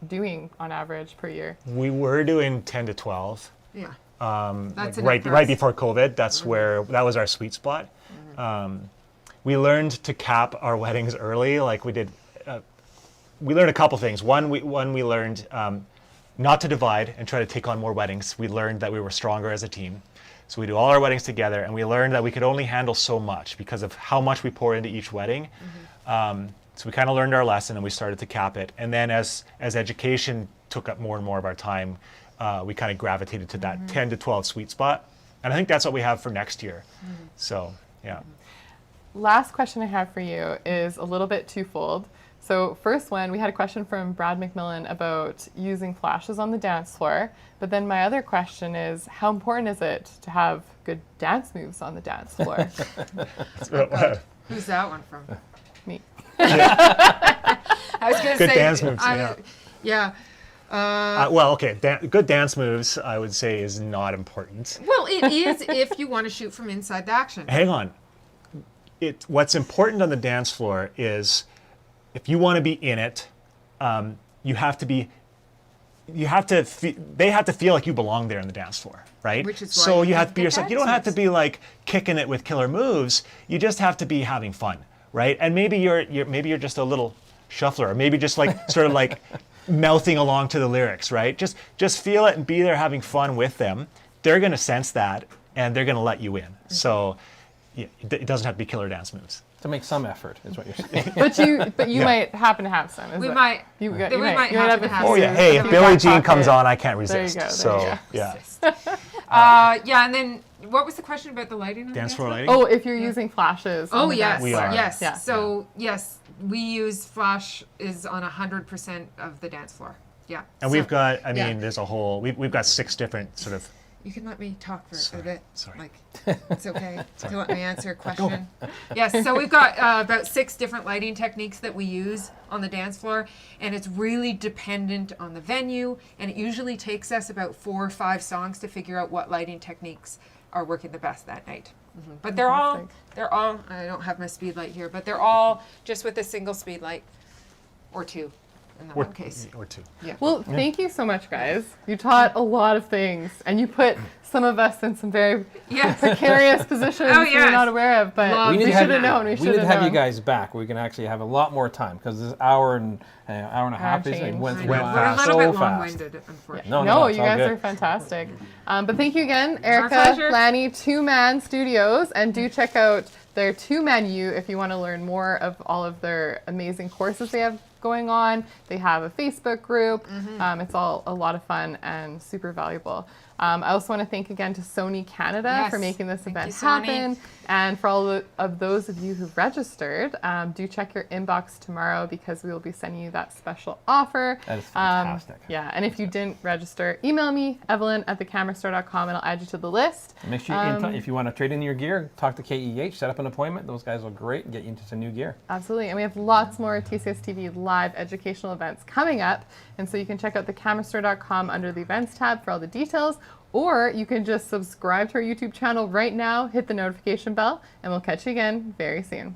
doing on average per year? We were doing 10 to 12. Yeah. Like That's right before COVID. That's where that was our sweet spot. We learned to cap our weddings early. Like we did, we learned a couple things. One, we learned not to divide and try to take on more weddings. We learned that we were stronger as a team. So we do all our weddings together, and we learned that we could only handle so much because of how much we pour into each wedding. So we kind of learned our lesson, and we started to cap it. And then as education took up more and more of our time, we kind of gravitated to that 10 to 12 sweet spot. And I think that's what we have for next year. So, yeah. Last question I have for you is a little bit twofold. So first one, we had a question from Brad McMillan about using flashes on the dance floor. But then my other question is, how important is it to have good dance moves on the dance floor? Who's that one from? Me. I was going to say. Good dance moves, Yeah. Well, okay, good dance moves, I would say, is not important. Well, it is if you want to shoot from inside the action. Hang on. What's important on the dance floor is if you want to be in it, they have to feel like you belong there on the dance floor, right? Which is why so you you have have to be good yourself. You don't have to dancers. be like kicking it with killer moves. You just have to be having fun, right? And maybe you're just a little shuffler, or maybe just like sort of like mouthing along to the lyrics, right? Just feel it and be there having fun with them. They're going to sense that, and they're going to let you in. So yeah, it doesn't have to be killer dance moves. To make some effort is what you're saying. But you might happen to have some. We might. You we might might happen to have a Oh few. yeah, hey, if few Billie back Jean comes pocket. on, I can't There you resist. go, there So you go. yeah, Yeah, and then what was the question about the lighting on the dance floor lighting. Oh, if you're using flashes. on Oh the yes, dance We floor. are. yes. Yeah. So yes, we use flash is on 100% of the dance floor. Yeah. And So we've got, I mean, yeah. there's a whole, we've got 6 different sort of. you can let me talk for a bit. sorry. Like it's okay to let me answer a question. Yes. So we've got about 6 different lighting techniques that we use on the dance floor, and it's really dependent on the venue. And it usually takes us about 4 or 5 songs to figure out what lighting techniques are working the best that night. But they're all. I don't have my speed light here, but they're all just with a single speed light, or 2, in that one case. Or 2. Yeah. Well, thank you so much, guys. You taught a lot of things, and you put some of us in some very Yes. precarious positions Oh, we're yes. not aware of. But Love we to should have have known. We We should need to have have you known. guys back. We can actually have a lot more time because this hour and a half basically change. went I through know. Went We're a fast. little so bit fast. long-winded, unfortunately. No, you it's all guys good. are fantastic. But thank you again, Erica, pleasure. Lanny, Two Man Studios, and do check out their Two Man U if you want to learn more of all of their amazing courses they have going on. They have a Facebook group. It's all a lot of fun and super valuable. I also want to thank again to Sony Canada Yes. for making this Thank event you, Sony. happen. And for all of those of you who've registered, do check your inbox tomorrow because we will be sending you that special offer. That is fantastic. Yeah, and if you didn't register, email me, evelyn@thecamerastore.com, and I'll add you to the list. Make sure if you want to trade in your gear, talk to KEH, set up an appointment. Those guys will great and get you into some new gear. Absolutely, and we have lots more TCSTV live educational events coming up, and so you can check out thecamerastore.com under the events tab for all the details, or you can just subscribe to our YouTube channel right now, hit the notification bell, and we'll catch you again very soon.